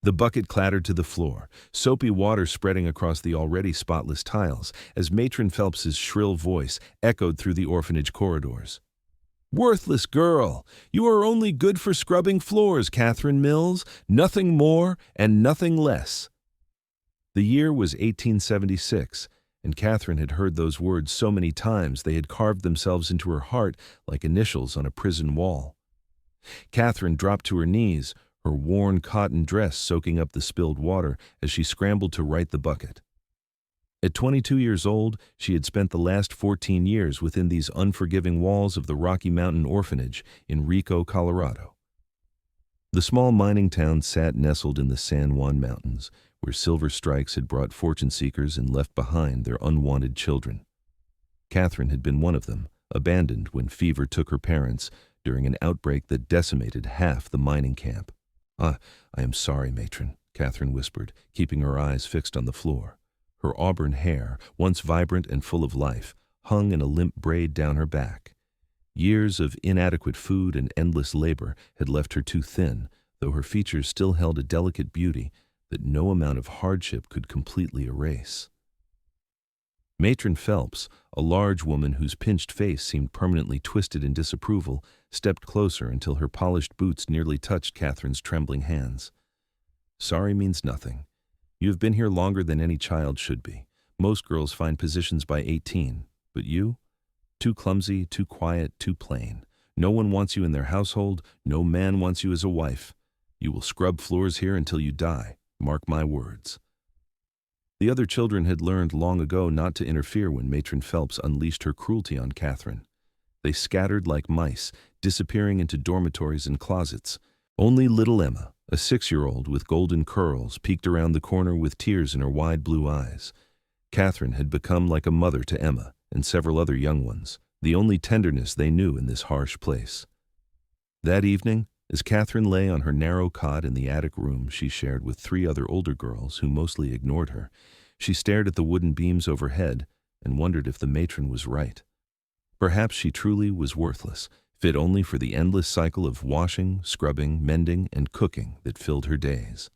The bucket clattered to the floor, soapy water spreading across the already spotless tiles as Matron Phelps's shrill voice echoed through the orphanage corridors. "Worthless girl! You are only good for scrubbing floors, Katherine Mills, nothing more and nothing less." The year was 1876, and Katherine had heard those words so many times they had carved themselves into her heart like initials on a prison wall. Katherine dropped to her knees, her worn cotton dress soaking up the spilled water as she scrambled to right the bucket. At 22 years old, she had spent the last 14 years within these unforgiving walls of the Rocky Mountain Orphanage in Rico, Colorado. The small mining town sat nestled in the San Juan Mountains, where silver strikes had brought fortune seekers and left behind their unwanted children. Katherine had been one of them, abandoned when fever took her parents during an outbreak that decimated half the mining camp. "I am sorry, Matron," Katherine whispered, keeping her eyes fixed on the floor. Her auburn hair, once vibrant and full of life, hung in a limp braid down her back. Years of inadequate food and endless labor had left her too thin, though her features still held a delicate beauty that no amount of hardship could completely erase. Matron Phelps, a large woman whose pinched face seemed permanently twisted in disapproval, stepped closer until her polished boots nearly touched Katherine's trembling hands. "Sorry means nothing. You have been here longer than any child should be. Most girls find positions by 18, but you? Too clumsy, too quiet, too plain. No one wants you in their household, no man wants you as a wife. You will scrub floors here until you die, mark my words." The other children had learned long ago not to interfere when Matron Phelps unleashed her cruelty on Katherine. They scattered like mice, disappearing into dormitories and closets. Only little Emma, a 6-year-old with golden curls, peeked around the corner with tears in her wide blue eyes. Katherine had become like a mother to Emma and several other young ones, the only tenderness they knew in this harsh place. That evening, as Katherine lay on her narrow cot in the attic room she shared with 3 other older girls who mostly ignored her, she stared at the wooden beams overhead and wondered if the matron was right. Perhaps she truly was worthless, fit only for the endless cycle of washing, scrubbing, mending, and cooking that filled her days.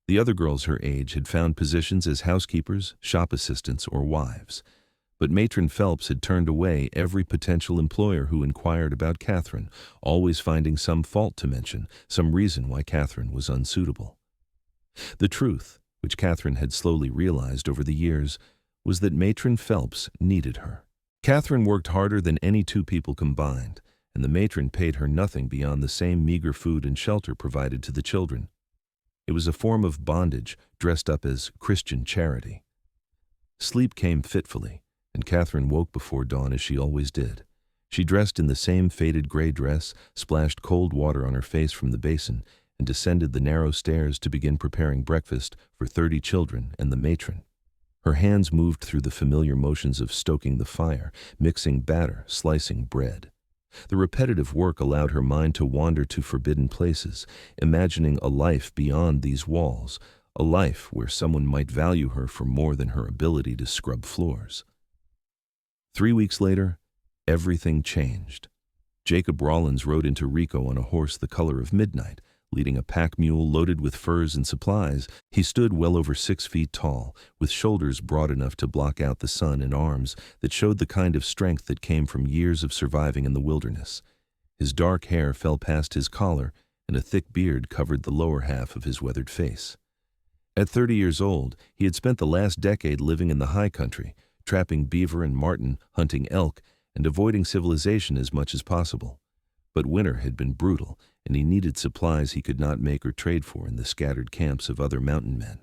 The other girls her age had found positions as housekeepers, shop assistants, or wives. But Matron Phelps had turned away every potential employer who inquired about Katherine, always finding some fault to mention, some reason why Katherine was unsuitable. The truth, which Katherine had slowly realized over the years, was that Matron Phelps needed her. Katherine worked harder than any 2 people combined, and the matron paid her nothing beyond the same meager food and shelter provided to the children. It was a form of bondage dressed up as Christian charity. Sleep came fitfully, and Katherine woke before dawn as she always did. She dressed in the same faded gray dress, splashed cold water on her face from the basin, and descended the narrow stairs to begin preparing breakfast for 30 children and the matron. Her hands moved through the familiar motions of stoking the fire, mixing batter, slicing bread. The repetitive work allowed her mind to wander to forbidden places, imagining a life beyond these walls, a life where someone might value her for more than her ability to scrub floors. 3 weeks later, everything changed. Jacob Rawlins rode into Rico on a horse the color of midnight, leading a pack mule loaded with furs and supplies. He stood well over 6 feet tall, with shoulders broad enough to block out the sun and arms that showed the kind of strength that came from years of surviving in the wilderness. His dark hair fell past his collar, and a thick beard covered the lower half of his weathered face. At 30 years old, he had spent the last decade living in the high country, trapping beaver and marten, hunting elk, and avoiding civilization as much as possible. But winter had been brutal, and he needed supplies he could not make or trade for in the scattered camps of other mountain men.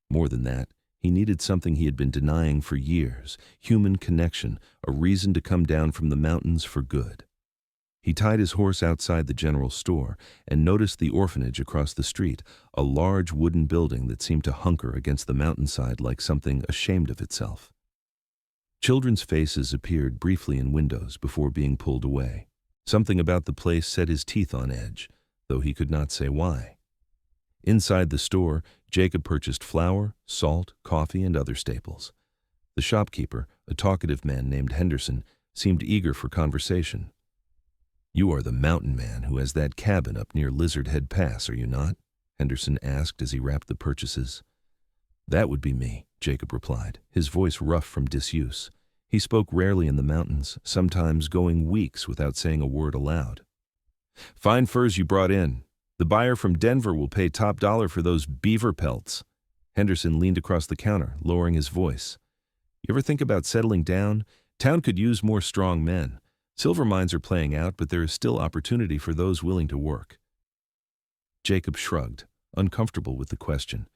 More than that, he needed something he had been denying for years, human connection, a reason to come down from the mountains for good. He tied his horse outside the general store and noticed the orphanage across the street, a large wooden building that seemed to hunker against the mountainside like something ashamed of itself. Children's faces appeared briefly in windows before being pulled away. Something about the place set his teeth on edge, though he could not say why. Inside the store, Jacob purchased flour, salt, coffee, and other staples. The shopkeeper, a talkative man named Henderson, seemed eager for conversation. "You are the mountain man who has that cabin up near Lizard Head Pass, are you not?" Henderson asked as he wrapped the purchases. That would be me, Jacob replied, his voice rough from disuse. He spoke rarely in the mountains, sometimes going weeks without saying a word aloud. Fine furs you brought in. The buyer from Denver will pay top dollar for those beaver pelts. Henderson leaned across the counter, lowering his voice. You ever think about settling down? Town could use more strong men. Silver mines are playing out, but there is still opportunity for those willing to work. Jacob shrugged, uncomfortable with the question.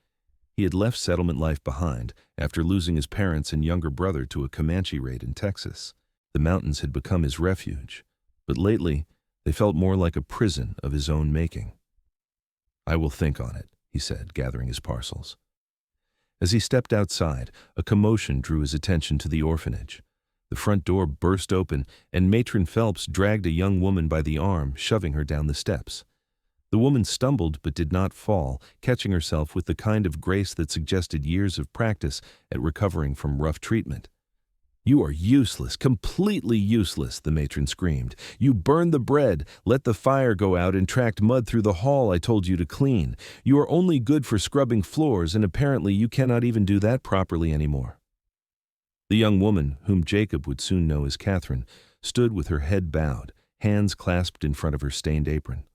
He had left settlement life behind after losing his parents and younger brother to a Comanche raid in Texas. The mountains had become his refuge, but lately they felt more like a prison of his own making. I will think on it, he said, gathering his parcels. As he stepped outside, a commotion drew his attention to the orphanage. The front door burst open, and Matron Phelps dragged a young woman by the arm, shoving her down the steps. The woman stumbled but did not fall, catching herself with the kind of grace that suggested years of practice at recovering from rough treatment. You are useless, completely useless, the matron screamed. You burned the bread, let the fire go out, and tracked mud through the hall I told you to clean. You are only good for scrubbing floors, and apparently you cannot even do that properly anymore. The young woman, whom Jacob would soon know as Katherine, stood with her head bowed, hands clasped in front of her stained apron.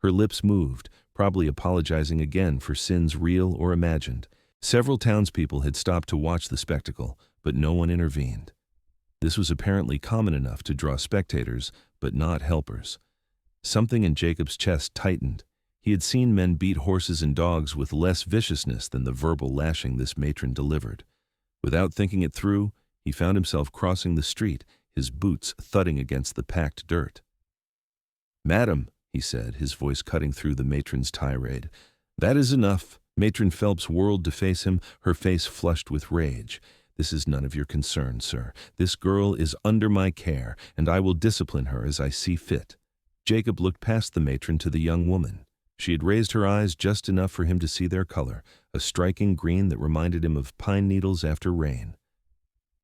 Her lips moved, probably apologizing again for sins real or imagined. Several townspeople had stopped to watch the spectacle, but no one intervened. This was apparently common enough to draw spectators, but not helpers. Something in Jacob's chest tightened. He had seen men beat horses and dogs with less viciousness than the verbal lashing this matron delivered. Without thinking it through, he found himself crossing the street, his boots thudding against the packed dirt. Madam, he said, his voice cutting through the matron's tirade. That is enough. Matron Phelps whirled to face him, her face flushed with rage. This is none of your concern, sir. This girl is under my care, and I will discipline her as I see fit. Jacob looked past the matron to the young woman. She had raised her eyes just enough for him to see their color, a striking green that reminded him of pine needles after rain.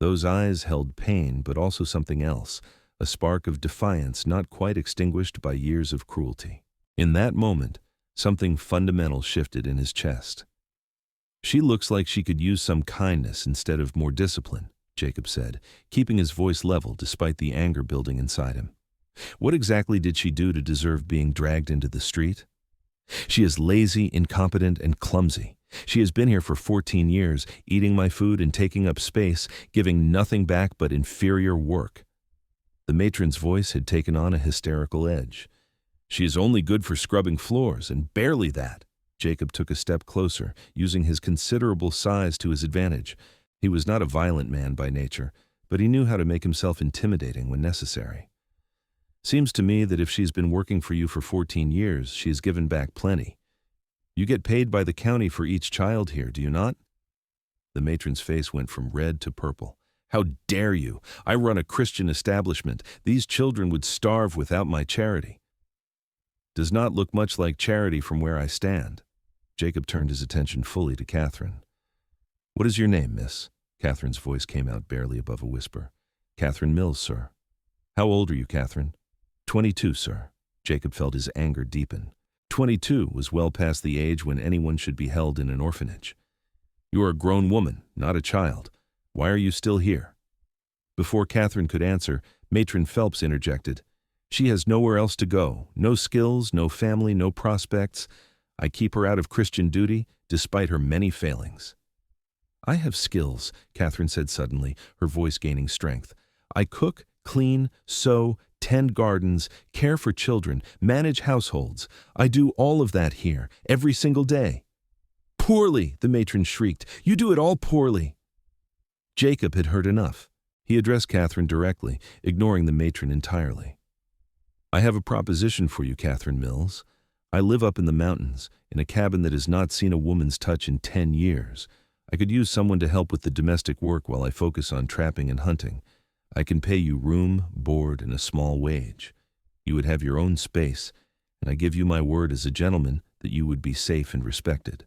Those eyes held pain, but also something else, a spark of defiance not quite extinguished by years of cruelty. In that moment, something fundamental shifted in his chest. She looks like she could use some kindness instead of more discipline, Jacob said, keeping his voice level despite the anger building inside him. What exactly did she do to deserve being dragged into the street? She is lazy, incompetent, and clumsy. She has been here for 14 years, eating my food and taking up space, giving nothing back but inferior work. The matron's voice had taken on a hysterical edge. She is only good for scrubbing floors, and barely that. Jacob took a step closer, using his considerable size to his advantage. He was not a violent man by nature, but he knew how to make himself intimidating when necessary. Seems to me that if she's been working for you for 14 years, she has given back plenty. You get paid by the county for each child here, do you not? The matron's face went from red to purple. How dare you? I run a Christian establishment. These children would starve without my charity. Does not look much like charity from where I stand. Jacob turned his attention fully to Katherine. What is your name, miss? Katherine's voice came out barely above a whisper. Katherine Mills, sir. How old are you, Katherine? 22, sir. Jacob felt his anger deepen. 22 was well past the age when anyone should be held in an orphanage. You are a grown woman, not a child. Why are you still here? Before Katherine could answer, Matron Phelps interjected. She has nowhere else to go, no skills, no family, no prospects. I keep her out of Christian duty, despite her many failings. I have skills, Katherine said suddenly, her voice gaining strength. I cook, clean, sew, tend gardens, care for children, manage households. I do all of that here, every single day. Poorly, the matron shrieked. You do it all poorly. Jacob had heard enough. He addressed Katherine directly, ignoring the matron entirely. I have a proposition for you, Katherine Mills. I live up in the mountains, in a cabin that has not seen a woman's touch in 10 years. I could use someone to help with the domestic work while I focus on trapping and hunting. I can pay you room, board, and a small wage. You would have your own space, and I give you my word as a gentleman that you would be safe and respected.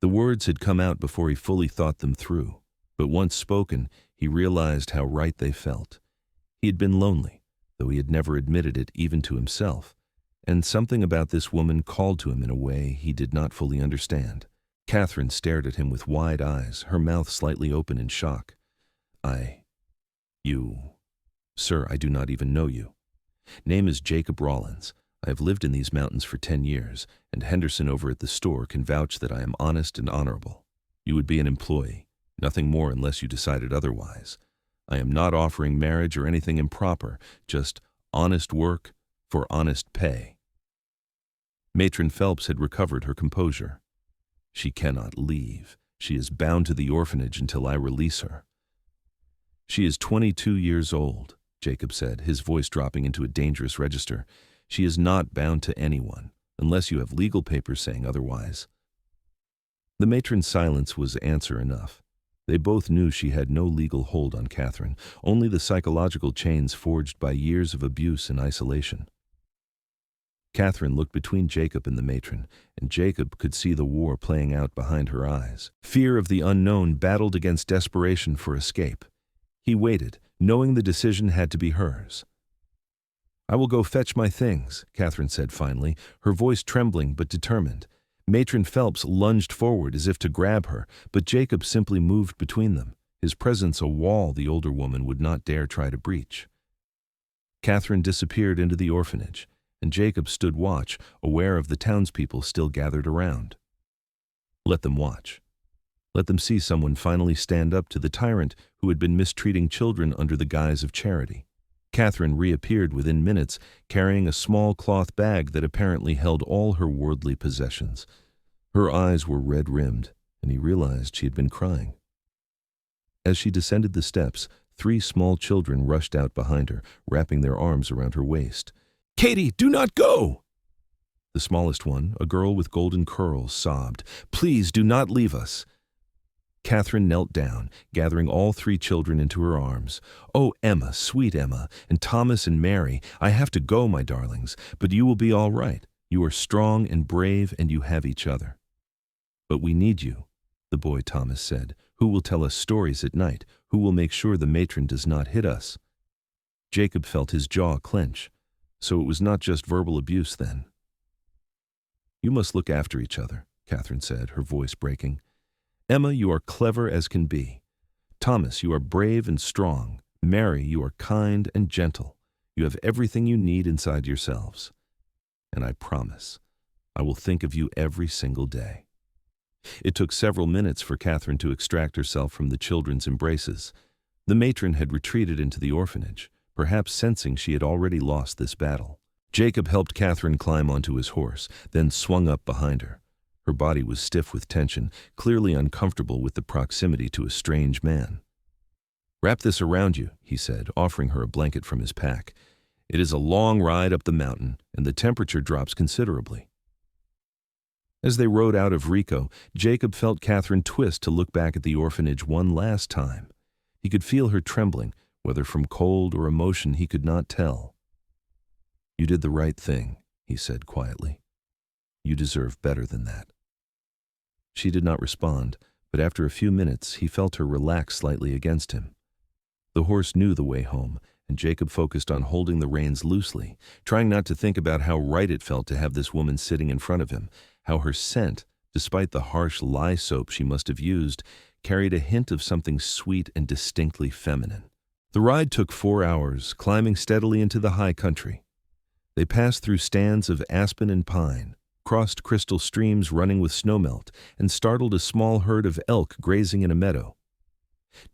The words had come out before he fully thought them through, but once spoken, he realized how right they felt. He had been lonely, though he had never admitted it even to himself. And something about this woman called to him in a way he did not fully understand. Katherine stared at him with wide eyes, her mouth slightly open in shock. Sir, I do not even know you. Name is Jacob Rawlins. I have lived in these mountains for 10 years, and Henderson over at the store can vouch that I am honest and honorable. You would be an employee, nothing more unless you decided otherwise. I am not offering marriage or anything improper, just honest work for honest pay. Matron Phelps had recovered her composure. She cannot leave. She is bound to the orphanage until I release her. She is 22 years old, Jacob said, his voice dropping into a dangerous register. She is not bound to anyone, unless you have legal papers saying otherwise. The matron's silence was answer enough. They both knew she had no legal hold on Katherine, only the psychological chains forged by years of abuse and isolation. Katherine looked between Jacob and the matron, and Jacob could see the war playing out behind her eyes. Fear of the unknown battled against desperation for escape. He waited, knowing the decision had to be hers. I will go fetch my things, Katherine said finally, her voice trembling but determined. Matron Phelps lunged forward as if to grab her, but Jacob simply moved between them, his presence a wall the older woman would not dare try to breach. Katherine disappeared into the orphanage, and Jacob stood watch, aware of the townspeople still gathered around. Let them watch. Let them see someone finally stand up to the tyrant who had been mistreating children under the guise of charity. Katherine reappeared within minutes, carrying a small cloth bag that apparently held all her worldly possessions. Her eyes were red-rimmed, and he realized she had been crying. As she descended the steps, 3 small children rushed out behind her, wrapping their arms around her waist. "Katie, do not go!" The smallest one, a girl with golden curls, sobbed. "Please do not leave us." Katherine knelt down, gathering all 3 children into her arms. "Oh, Emma, sweet Emma, and Thomas and Mary, I have to go, my darlings, but you will be all right. You are strong and brave, and you have each other." "But we need you," the boy Thomas said. "Who will tell us stories at night? Who will make sure the matron does not hit us?" Jacob felt his jaw clench. So it was not just verbal abuse then. "You must look after each other," Katherine said, her voice breaking. "Emma, you are clever as can be. Thomas, you are brave and strong. Mary, you are kind and gentle. You have everything you need inside yourselves. And I promise, I will think of you every single day." It took several minutes for Katherine to extract herself from the children's embraces. The matron had retreated into the orphanage, perhaps sensing she had already lost this battle. Jacob helped Katherine climb onto his horse, then swung up behind her. Her body was stiff with tension, clearly uncomfortable with the proximity to a strange man. "Wrap this around you," he said, offering her a blanket from his pack. "It is a long ride up the mountain, and the temperature drops considerably." As they rode out of Rico, Jacob felt Katherine twist to look back at the orphanage one last time. He could feel her trembling, whether from cold or emotion he could not tell. "You did the right thing," he said quietly. "You deserve better than that." She did not respond, but after a few minutes he felt her relax slightly against him. The horse knew the way home, and Jacob focused on holding the reins loosely, trying not to think about how right it felt to have this woman sitting in front of him, how her scent, despite the harsh lye soap she must have used, carried a hint of something sweet and distinctly feminine. The ride took 4 hours, climbing steadily into the high country. They passed through stands of aspen and pine, crossed crystal streams running with snowmelt, and startled a small herd of elk grazing in a meadow.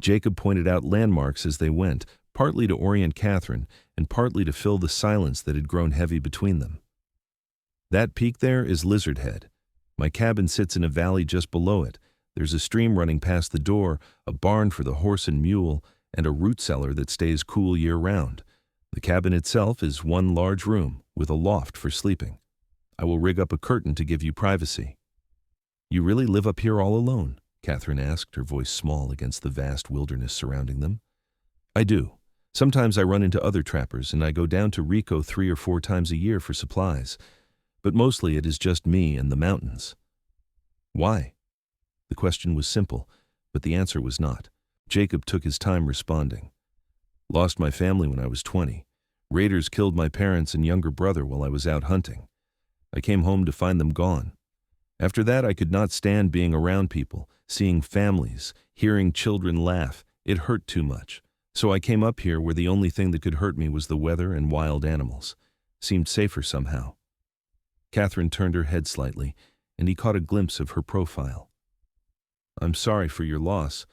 Jacob pointed out landmarks as they went, partly to orient Katherine, and partly to fill the silence that had grown heavy between them. "That peak there is Lizard Head. My cabin sits in a valley just below it. There's a stream running past the door, a barn for the horse and mule, and a root cellar that stays cool year-round. The cabin itself is one large room, with a loft for sleeping. I will rig up a curtain to give you privacy." "You really live up here all alone?" Katherine asked, her voice small against the vast wilderness surrounding them. "I do. Sometimes I run into other trappers, and I go down to Rico 3 or 4 times a year for supplies. But mostly it is just me and the mountains." "Why?" The question was simple, but the answer was not. Jacob took his time responding. "Lost my family when I was 20. Raiders killed my parents and younger brother while I was out hunting. I came home to find them gone. After that, I could not stand being around people, seeing families, hearing children laugh. It hurt too much. So I came up here where the only thing that could hurt me was the weather and wild animals. Seemed safer somehow. Katherine turned her head slightly, and he caught a glimpse of her profile. I'm sorry for your loss.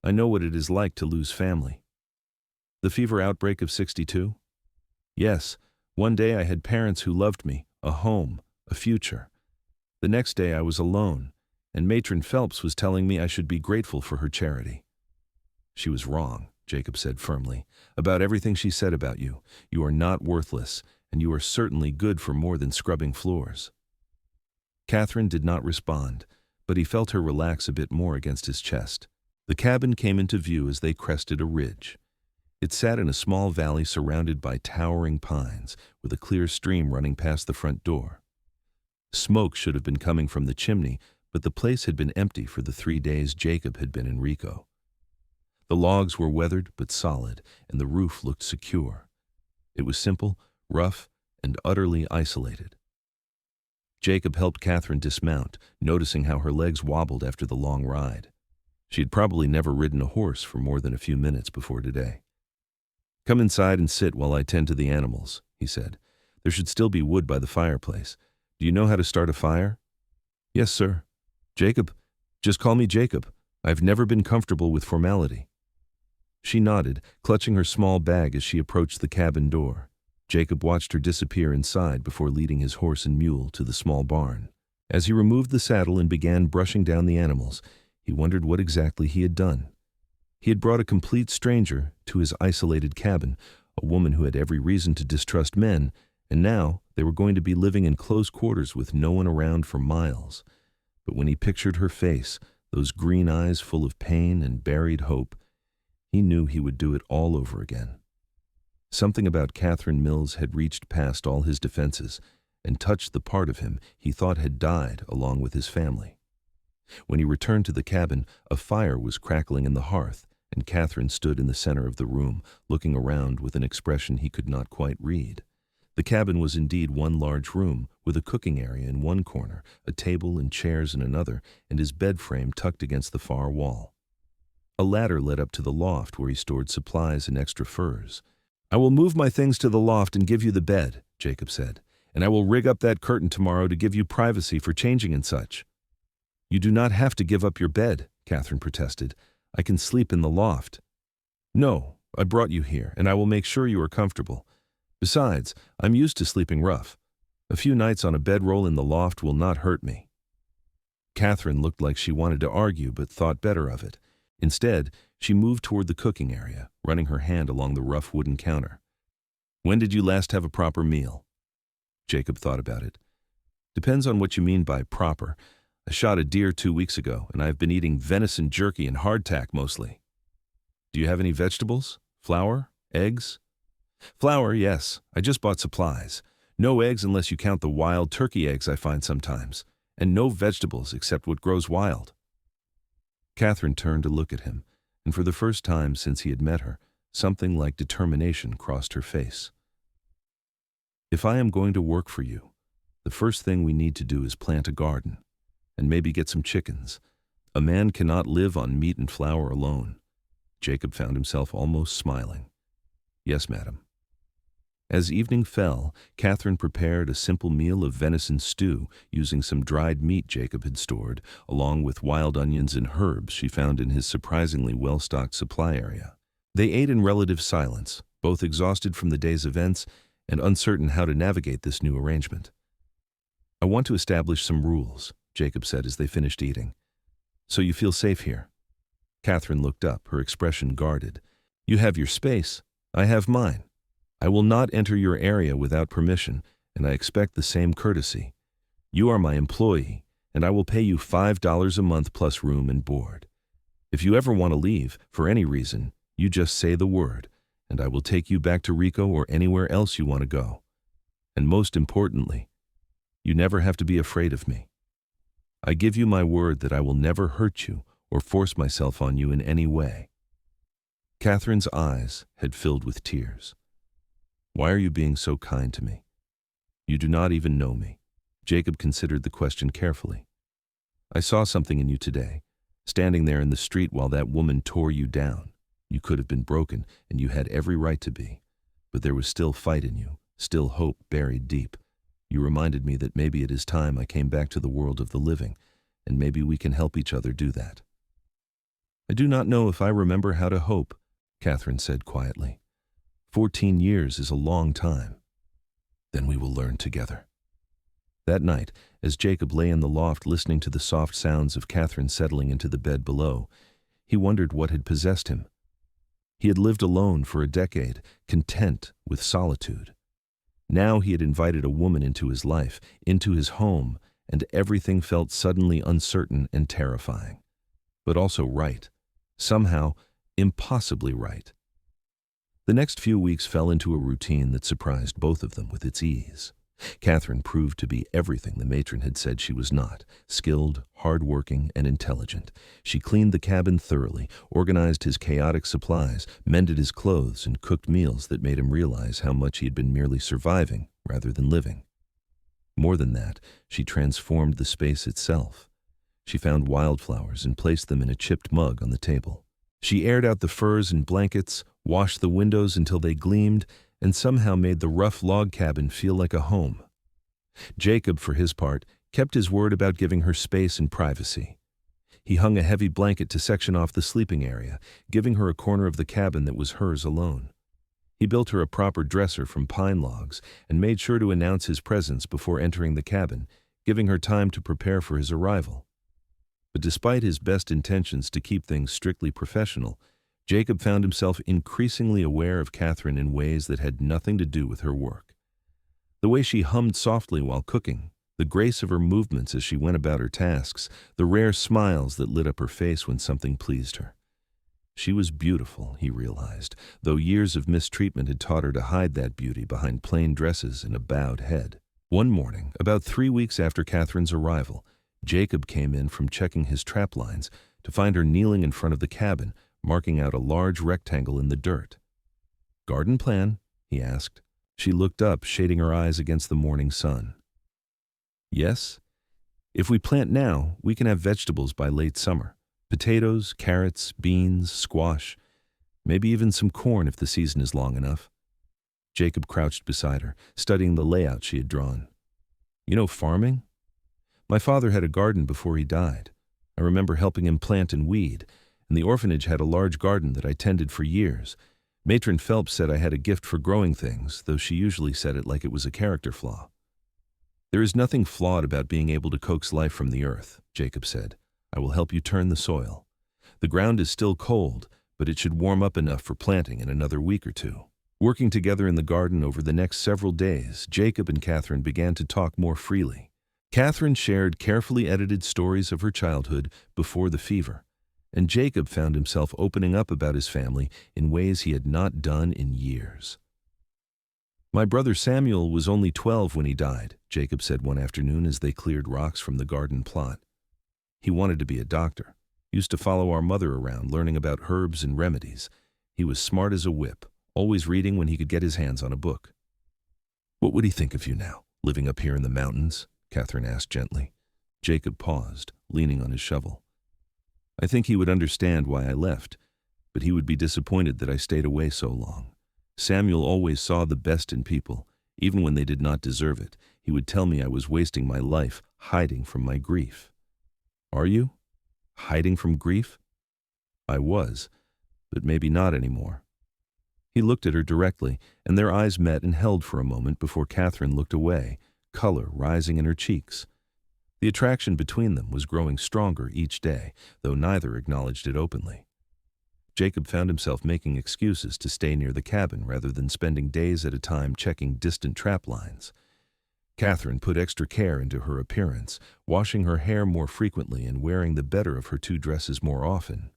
I know what it is like to lose family. The fever outbreak of '62? Yes, one day I had parents who loved me, a home, a future. The next day I was alone, and Matron Phelps was telling me I should be grateful for her charity. She was wrong, Jacob said firmly, about everything she said about you. You are not worthless, and you are certainly good for more than scrubbing floors. Katherine did not respond, but he felt her relax a bit more against his chest. The cabin came into view as they crested a ridge. It sat in a small valley surrounded by towering pines, with a clear stream running past the front door. Smoke should have been coming from the chimney, but the place had been empty for the 3 days Jacob had been in Rico. The logs were weathered but solid, and the roof looked secure. It was simple, rough, and utterly isolated. Jacob helped Katherine dismount, noticing how her legs wobbled after the long ride. She had probably never ridden a horse for more than a few minutes before today. Come inside and sit while I tend to the animals, he said. There should still be wood by the fireplace. Do you know how to start a fire? Yes, sir. Jacob, just call me Jacob. I've never been comfortable with formality. She nodded, clutching her small bag as she approached the cabin door. Jacob watched her disappear inside before leading his horse and mule to the small barn. As he removed the saddle and began brushing down the animals, he wondered what exactly he had done. He had brought a complete stranger to his isolated cabin, a woman who had every reason to distrust men, and now they were going to be living in close quarters with no one around for miles. But when he pictured her face, those green eyes full of pain and buried hope, he knew he would do it all over again. Something about Katherine Mills had reached past all his defenses and touched the part of him he thought had died along with his family. When he returned to the cabin, a fire was crackling in the hearth, and Katherine stood in the center of the room, looking around with an expression he could not quite read. The cabin was indeed one large room, with a cooking area in one corner, a table and chairs in another, and his bed frame tucked against the far wall. A ladder led up to the loft where he stored supplies and extra furs. I will move my things to the loft and give you the bed, Jacob said, and I will rig up that curtain tomorrow to give you privacy for changing and such. You do not have to give up your bed, Katherine protested. I can sleep in the loft. No, I brought you here, and I will make sure you are comfortable. Besides, I'm used to sleeping rough. A few nights on a bedroll in the loft will not hurt me. Katherine looked like she wanted to argue but thought better of it. Instead, she moved toward the cooking area, running her hand along the rough wooden counter. When did you last have a proper meal? Jacob thought about it. Depends on what you mean by proper. I shot a deer 2 weeks ago, and I have been eating venison jerky and hardtack mostly. Do you have any vegetables? Flour? Eggs? Flour, yes. I just bought supplies. No eggs unless you count the wild turkey eggs I find sometimes, and no vegetables except what grows wild. Katherine turned to look at him, and for the first time since he had met her, something like determination crossed her face. If I am going to work for you, the first thing we need to do is plant a garden, and maybe get some chickens. A man cannot live on meat and flour alone. Jacob found himself almost smiling. Yes, madam. As evening fell, Katherine prepared a simple meal of venison stew using some dried meat Jacob had stored, along with wild onions and herbs she found in his surprisingly well-stocked supply area. They ate in relative silence, both exhausted from the day's events and uncertain how to navigate this new arrangement. I want to establish some rules, Jacob said as they finished eating. So you feel safe here? Katherine looked up, her expression guarded. You have your space. I have mine. I will not enter your area without permission, and I expect the same courtesy. You are my employee, and I will pay you $5 a month plus room and board. If you ever want to leave, for any reason, you just say the word, and I will take you back to Rico or anywhere else you want to go. And most importantly, you never have to be afraid of me. I give you my word that I will never hurt you or force myself on you in any way. Katherine's eyes had filled with tears. Why are you being so kind to me? You do not even know me." Jacob considered the question carefully. "I saw something in you today, standing there in the street while that woman tore you down. You could have been broken, and you had every right to be. But there was still fight in you, still hope buried deep. You reminded me that maybe it is time I came back to the world of the living, and maybe we can help each other do that." "I do not know if I remember how to hope," Katherine said quietly. 14 years is a long time. "Then we will learn together." That night, as Jacob lay in the loft listening to the soft sounds of Katherine settling into the bed below, he wondered what had possessed him. He had lived alone for a decade, content with solitude. Now he had invited a woman into his life, into his home, and everything felt suddenly uncertain and terrifying. But also right. Somehow, impossibly right. The next few weeks fell into a routine that surprised both of them with its ease. Katherine proved to be everything the matron had said she was not: skilled, hard-working, and intelligent. She cleaned the cabin thoroughly, organized his chaotic supplies, mended his clothes, and cooked meals that made him realize how much he had been merely surviving rather than living. More than that, she transformed the space itself. She found wildflowers and placed them in a chipped mug on the table. She aired out the furs and blankets, washed the windows until they gleamed, and somehow made the rough log cabin feel like a home. Jacob, for his part, kept his word about giving her space and privacy. He hung a heavy blanket to section off the sleeping area, giving her a corner of the cabin that was hers alone. He built her a proper dresser from pine logs and made sure to announce his presence before entering the cabin, giving her time to prepare for his arrival. But despite his best intentions to keep things strictly professional, Jacob found himself increasingly aware of Katherine in ways that had nothing to do with her work. The way she hummed softly while cooking, the grace of her movements as she went about her tasks, the rare smiles that lit up her face when something pleased her. She was beautiful, he realized, though years of mistreatment had taught her to hide that beauty behind plain dresses and a bowed head. One morning, about 3 weeks after Katherine's arrival, Jacob came in from checking his trap lines to find her kneeling in front of the cabin, marking out a large rectangle in the dirt. "Garden plan?" he asked. She looked up, shading her eyes against the morning sun. "Yes. If we plant now, we can have vegetables by late summer. Potatoes, carrots, beans, squash, maybe even some corn if the season is long enough." Jacob crouched beside her, studying the layout she had drawn. "You know farming? My father had a garden before he died. I remember helping him plant and weed, and the orphanage had a large garden that I tended for years. Matron Phelps said I had a gift for growing things, though she usually said it like it was a character flaw." "There is nothing flawed about being able to coax life from the earth," Jacob said. "I will help you turn the soil. The ground is still cold, but it should warm up enough for planting in another week or two." Working together in the garden over the next several days, Jacob and Katherine began to talk more freely. Katherine shared carefully edited stories of her childhood before the fever, and Jacob found himself opening up about his family in ways he had not done in years. "My brother Samuel was only 12 when he died," Jacob said one afternoon as they cleared rocks from the garden plot. "He wanted to be a doctor, used to follow our mother around learning about herbs and remedies. He was smart as a whip, always reading when he could get his hands on a book." "What would he think of you now, living up here in the mountains?" Katherine asked gently. Jacob paused, leaning on his shovel. "I think he would understand why I left, but he would be disappointed that I stayed away so long. Samuel always saw the best in people, even when they did not deserve it. He would tell me I was wasting my life hiding from my grief." "Are you? Hiding from grief?" "I was, but maybe not anymore." He looked at her directly, and their eyes met and held for a moment before Katherine looked away, color rising in her cheeks. The attraction between them was growing stronger each day, though neither acknowledged it openly. Jacob found himself making excuses to stay near the cabin rather than spending days at a time checking distant trap lines. Katherine put extra care into her appearance, washing her hair more frequently and wearing the better of her 2 dresses more often.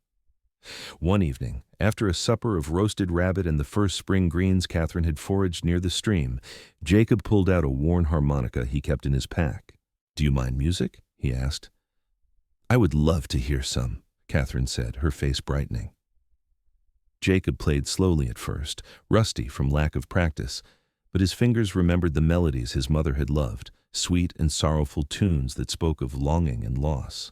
One evening, after a supper of roasted rabbit and the first spring greens Katherine had foraged near the stream, Jacob pulled out a worn harmonica he kept in his pack. "Do you mind music?" he asked. "I would love to hear some," Katherine said, her face brightening. Jacob played slowly at first, rusty from lack of practice, But his fingers remembered the melodies his mother had loved, sweet and sorrowful tunes that spoke of longing and loss.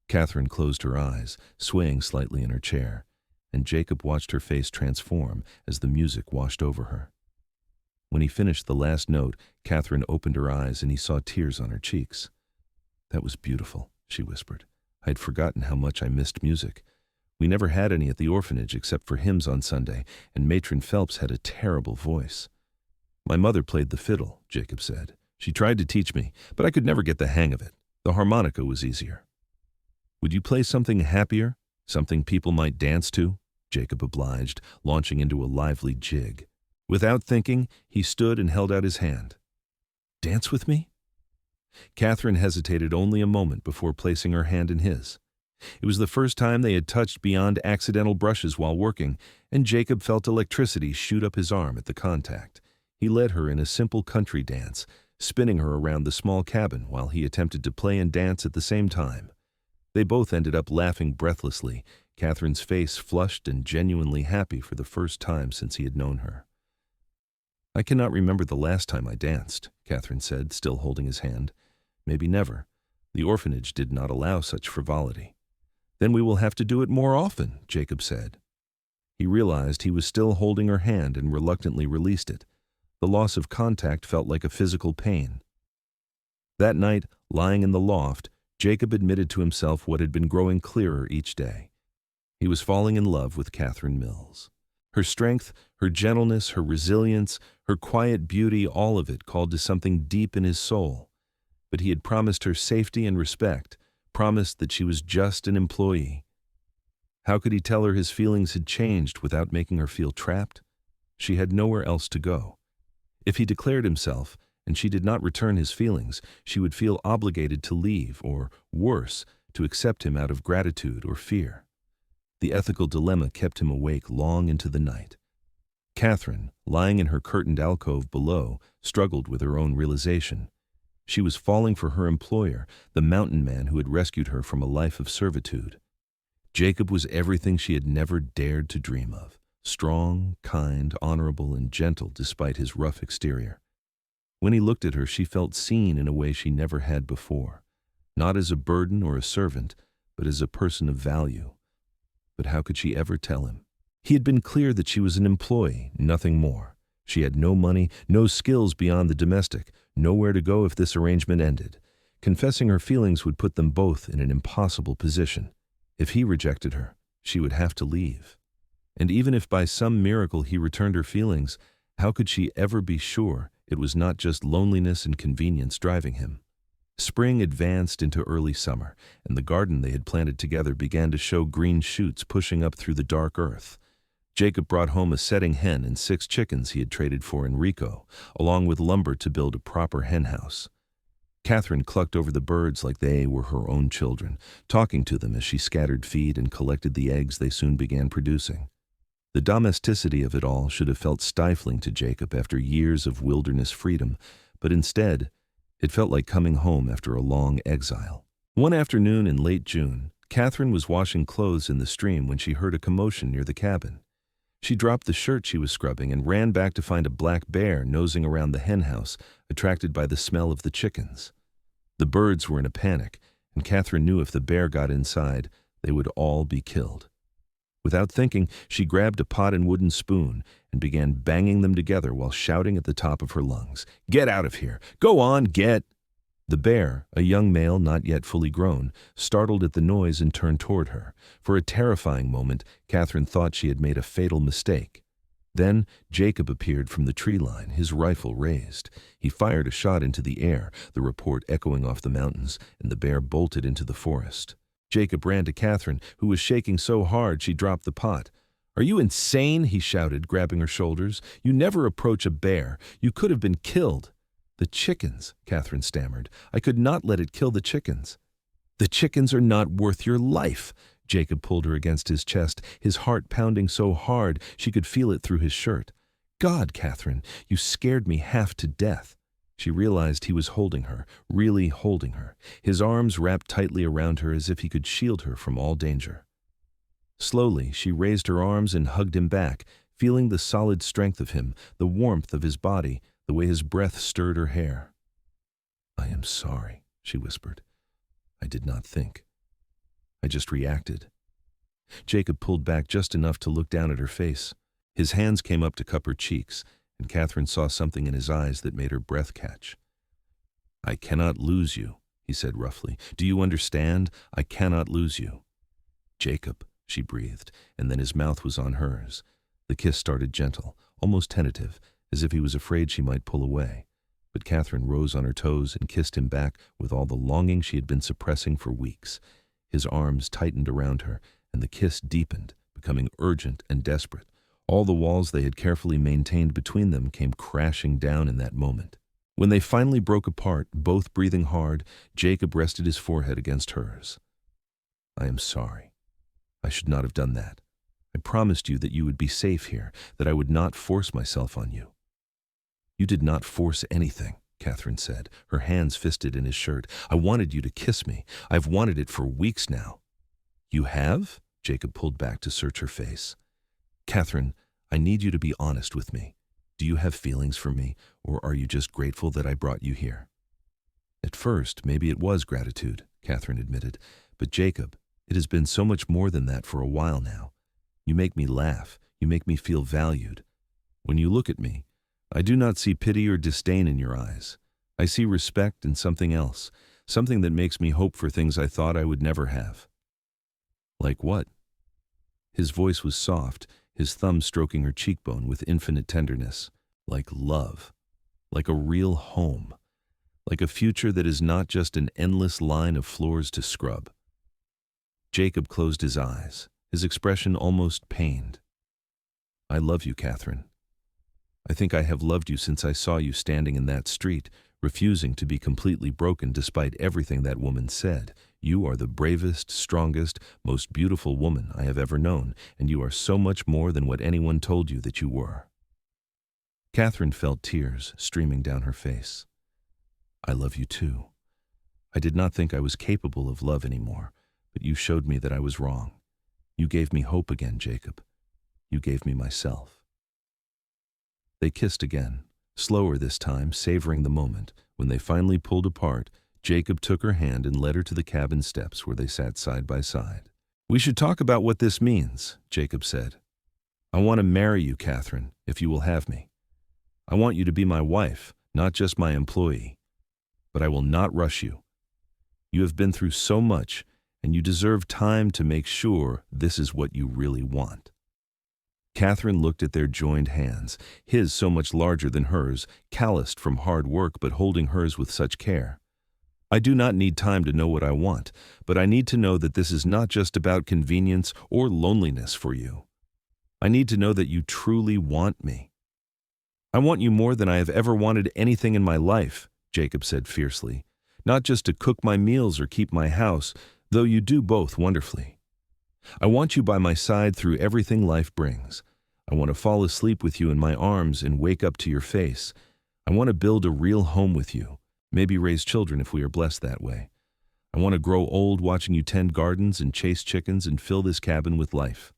Katherine closed her eyes, swaying slightly in her chair, and Jacob watched her face transform as the music washed over her. When he finished the last note, Katherine opened her eyes and he saw tears on her cheeks. "That was beautiful," she whispered. "I'd forgotten how much I missed music. We never had any at the orphanage except for hymns on Sunday, and Matron Phelps had a terrible voice." "My mother played the fiddle," Jacob said. "She tried to teach me, but I could never get the hang of it. The harmonica was easier." "Would you play something happier? Something people might dance to?" Jacob obliged, launching into a lively jig. Without thinking, he stood and held out his hand. "Dance with me?" Katherine hesitated only a moment before placing her hand in his. It was the first time they had touched beyond accidental brushes while working, and Jacob felt electricity shoot up his arm at the contact. He led her in a simple country dance, spinning her around the small cabin while he attempted to play and dance at the same time. They both ended up laughing breathlessly, Katherine's face flushed and genuinely happy for the first time since he had known her. "I cannot remember the last time I danced," Katherine said, still holding his hand. "Maybe never. The orphanage did not allow such frivolity." "Then we will have to do it more often," Jacob said. He realized he was still holding her hand and reluctantly released it. The loss of contact felt like a physical pain. That night, lying in the loft, Jacob admitted to himself what had been growing clearer each day. He was falling in love with Katherine Mills. Her strength, her gentleness, her resilience, her quiet beauty, all of it called to something deep in his soul. But he had promised her safety and respect, promised that she was just an employee. How could he tell her his feelings had changed without making her feel trapped? She had nowhere else to go. If he declared himself, and she did not return his feelings, she would feel obligated to leave, or, worse, to accept him out of gratitude or fear. The ethical dilemma kept him awake long into the night. Katherine, lying in her curtained alcove below, struggled with her own realization. She was falling for her employer, the mountain man who had rescued her from a life of servitude. Jacob was everything she had never dared to dream of. Strong, kind, honorable, and gentle despite his rough exterior. When he looked at her, she felt seen in a way she never had before, not as a burden or a servant, but as a person of value. But how could she ever tell him? He had been clear that she was an employee, nothing more. She had no money, no skills beyond the domestic, nowhere to go if this arrangement ended. Confessing her feelings would put them both in an impossible position. If he rejected her, she would have to leave. And even if by some miracle he returned her feelings, how could she ever be sure it was not just loneliness and convenience driving him? Spring advanced into early summer, and the garden they had planted together began to show green shoots pushing up through the dark earth. Jacob brought home a setting hen and 6 chickens he had traded for Enrico, along with lumber to build a proper henhouse. Katherine clucked over the birds like they were her own children, talking to them as she scattered feed and collected the eggs they soon began producing. The domesticity of it all should have felt stifling to Jacob after years of wilderness freedom, but instead, it felt like coming home after a long exile. One afternoon in late June, Katherine was washing clothes in the stream when she heard a commotion near the cabin. She dropped the shirt she was scrubbing and ran back to find a black bear nosing around the henhouse, attracted by the smell of the chickens. The birds were in a panic, and Katherine knew if the bear got inside, they would all be killed. Without thinking, she grabbed a pot and wooden spoon and began banging them together while shouting at the top of her lungs, "Get out of here! Go on, get!" The bear, a young male not yet fully grown, startled at the noise and turned toward her. For a terrifying moment, Katherine thought she had made a fatal mistake. Then Jacob appeared from the tree line, his rifle raised. He fired a shot into the air, the report echoing off the mountains, and the bear bolted into the forest. Jacob ran to Katherine, who was shaking so hard she dropped the pot. "Are you insane?" he shouted, grabbing her shoulders. "You never approach a bear. You could have been killed." "The chickens," Katherine stammered. "I could not let it kill the chickens." "The chickens are not worth your life." Jacob pulled her against his chest, his heart pounding so hard she could feel it through his shirt. "God, Katherine, you scared me half to death." She realized he was holding her, really holding her, his arms wrapped tightly around her as if he could shield her from all danger. Slowly, she raised her arms and hugged him back, feeling the solid strength of him, the warmth of his body, the way his breath stirred her hair. "I am sorry," she whispered. "I did not think. I just reacted." Jacob pulled back just enough to look down at her face. His hands came up to cup her cheeks, and Katherine saw something in his eyes that made her breath catch. "I cannot lose you," he said roughly. "Do you understand? I cannot lose you." "Jacob," she breathed, and then his mouth was on hers. The kiss started gentle, almost tentative, as if he was afraid she might pull away. But Katherine rose on her toes and kissed him back with all the longing she had been suppressing for weeks. His arms tightened around her, and the kiss deepened, becoming urgent and desperate. All the walls they had carefully maintained between them came crashing down in that moment. When they finally broke apart, both breathing hard, Jacob rested his forehead against hers. "I am sorry. I should not have done that. I promised you that you would be safe here, that I would not force myself on you." "You did not force anything," Katherine said, her hands fisted in his shirt. "I wanted you to kiss me. I've wanted it for weeks now." "You have?" Jacob pulled back to search her face. "Katherine, I need you to be honest with me. Do you have feelings for me, or are you just grateful that I brought you here?" "At first, maybe it was gratitude," Katherine admitted. "But Jacob, it has been so much more than that for a while now. You make me laugh. You make me feel valued. When you look at me, I do not see pity or disdain in your eyes. I see respect and something else, something that makes me hope for things I thought I would never have." "Like what?" His voice was soft, his thumb stroking her cheekbone with infinite tenderness. "Like love. Like a real home. Like a future that is not just an endless line of floors to scrub." Jacob closed his eyes, his expression almost pained. "I love you, Katherine. I think I have loved you since I saw you standing in that street, refusing to be completely broken despite everything that woman said. You are the bravest, strongest, most beautiful woman I have ever known, and you are so much more than what anyone told you that you were." Katherine felt tears streaming down her face. "I love you too. I did not think I was capable of love anymore, but you showed me that I was wrong. You gave me hope again, Jacob. You gave me myself." They kissed again, slower this time, savoring the moment. When they finally pulled apart, Jacob took her hand and led her to the cabin steps where they sat side by side. "We should talk about what this means," Jacob said. "I want to marry you, Katherine, if you will have me. I want you to be my wife, not just my employee. But I will not rush you. You have been through so much, and you deserve time to make sure this is what you really want." Katherine looked at their joined hands, his so much larger than hers, calloused from hard work but holding hers with such care. "I do not need time to know what I want, but I need to know that this is not just about convenience or loneliness for you. I need to know that you truly want me." "I want you more than I have ever wanted anything in my life," Jacob said fiercely. "Not just to cook my meals or keep my house, though you do both wonderfully. I want you by my side through everything life brings. I want to fall asleep with you in my arms and wake up to your face. I want to build a real home with you, maybe raise children if we are blessed that way. I want to grow old watching you tend gardens and chase chickens and fill this cabin with life."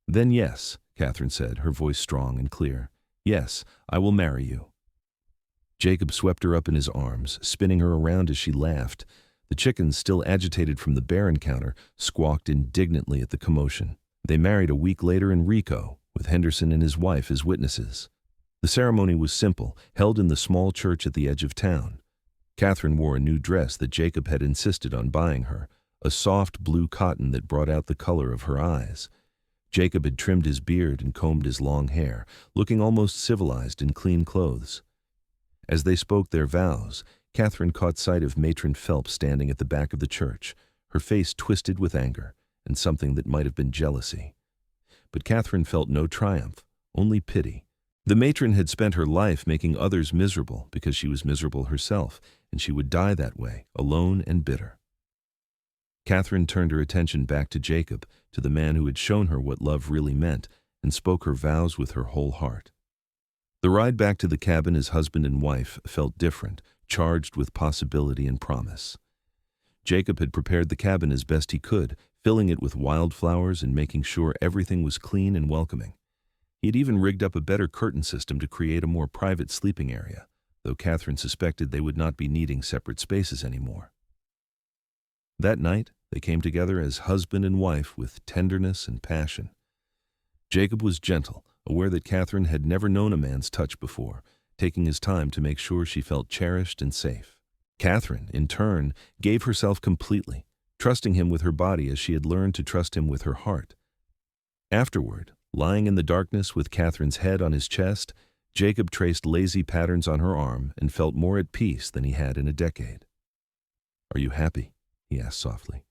"Then yes," Katherine said, her voice strong and clear. "Yes, I will marry you." Jacob swept her up in his arms, spinning her around as she laughed. The chickens, still agitated from the bear encounter, squawked indignantly at the commotion. They married a week later in Rico, with Henderson and his wife as witnesses. The ceremony was simple, held in the small church at the edge of town. Katherine wore a new dress that Jacob had insisted on buying her, a soft blue cotton that brought out the color of her eyes. Jacob had trimmed his beard and combed his long hair, looking almost civilized in clean clothes. As they spoke their vows, Katherine caught sight of Matron Phelps standing at the back of the church, her face twisted with anger and something that might have been jealousy. But Katherine felt no triumph, only pity. The matron had spent her life making others miserable because she was miserable herself, and she would die that way, alone and bitter. Katherine turned her attention back to Jacob, to the man who had shown her what love really meant, and spoke her vows with her whole heart. The ride back to the cabin as husband and wife felt different, charged with possibility and promise. Jacob had prepared the cabin as best he could, filling it with wildflowers and making sure everything was clean and welcoming. He had even rigged up a better curtain system to create a more private sleeping area, though Katherine suspected they would not be needing separate spaces anymore. That night, they came together as husband and wife with tenderness and passion. Jacob was gentle, aware that Katherine had never known a man's touch before, taking his time to make sure she felt cherished and safe. Katherine, in turn, gave herself completely, trusting him with her body as she had learned to trust him with her heart. Afterward, lying in the darkness with Katherine's head on his chest, Jacob traced lazy patterns on her arm and felt more at peace than he had in a decade. "Are you happy?" he asked softly.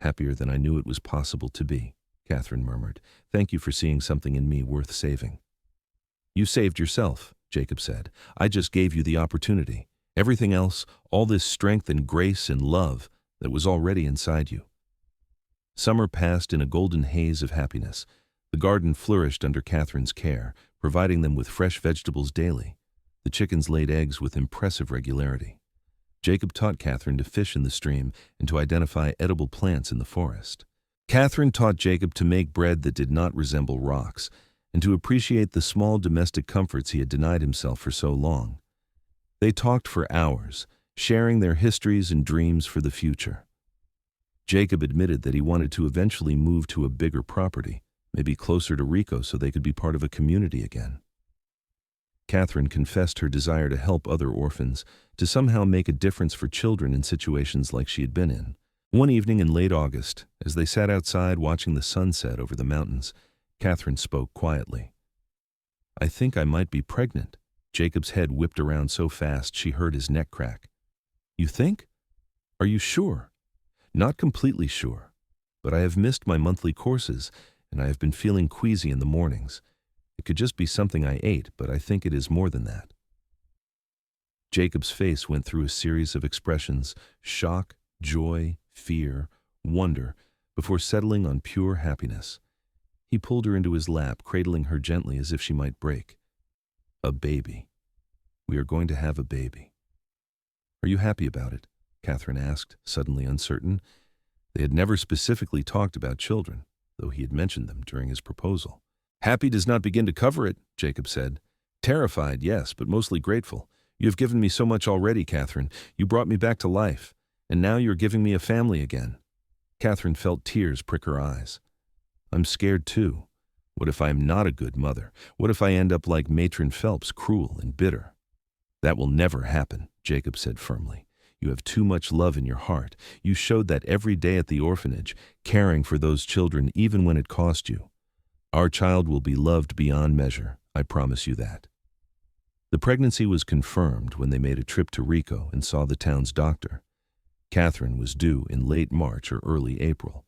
"Happier than I knew it was possible to be," Katherine murmured. "Thank you for seeing something in me worth saving." "You saved yourself," Jacob said. "I just gave you the opportunity. Everything else, all this strength and grace and love, that was already inside you." Summer passed in a golden haze of happiness. The garden flourished under Katherine's care, providing them with fresh vegetables daily. The chickens laid eggs with impressive regularity. Jacob taught Katherine to fish in the stream and to identify edible plants in the forest. Katherine taught Jacob to make bread that did not resemble rocks, and to appreciate the small domestic comforts he had denied himself for so long. They talked for hours, sharing their histories and dreams for the future. Jacob admitted that he wanted to eventually move to a bigger property, maybe closer to Rico so they could be part of a community again. Katherine confessed her desire to help other orphans, to somehow make a difference for children in situations like she had been in. One evening in late August, as they sat outside watching the sunset over the mountains, Katherine spoke quietly. "I think I might be pregnant." Jacob's head whipped around so fast she heard his neck crack. "You think? Are you sure?" "Not completely sure, but I have missed my monthly courses, and I have been feeling queasy in the mornings. It could just be something I ate, but I think it is more than that." Jacob's face went through a series of expressions: shock, joy, fear, wonder, before settling on pure happiness. He pulled her into his lap, cradling her gently as if she might break. "A baby. We are going to have a baby." "Are you happy about it?" Katherine asked, suddenly uncertain. They had never specifically talked about children, though he had mentioned them during his proposal. "Happy does not begin to cover it," Jacob said. "Terrified, yes, but mostly grateful. You have given me so much already, Katherine. You brought me back to life, and now you are giving me a family again." Katherine felt tears prick her eyes. "I'm scared too. What if I am not a good mother? What if I end up like Matron Phelps, cruel and bitter?" "That will never happen," Jacob said firmly. "You have too much love in your heart. You showed that every day at the orphanage, caring for those children even when it cost you. Our child will be loved beyond measure, I promise you that." The pregnancy was confirmed when they made a trip to Rico and saw the town's doctor. Katherine was due in late March or early April.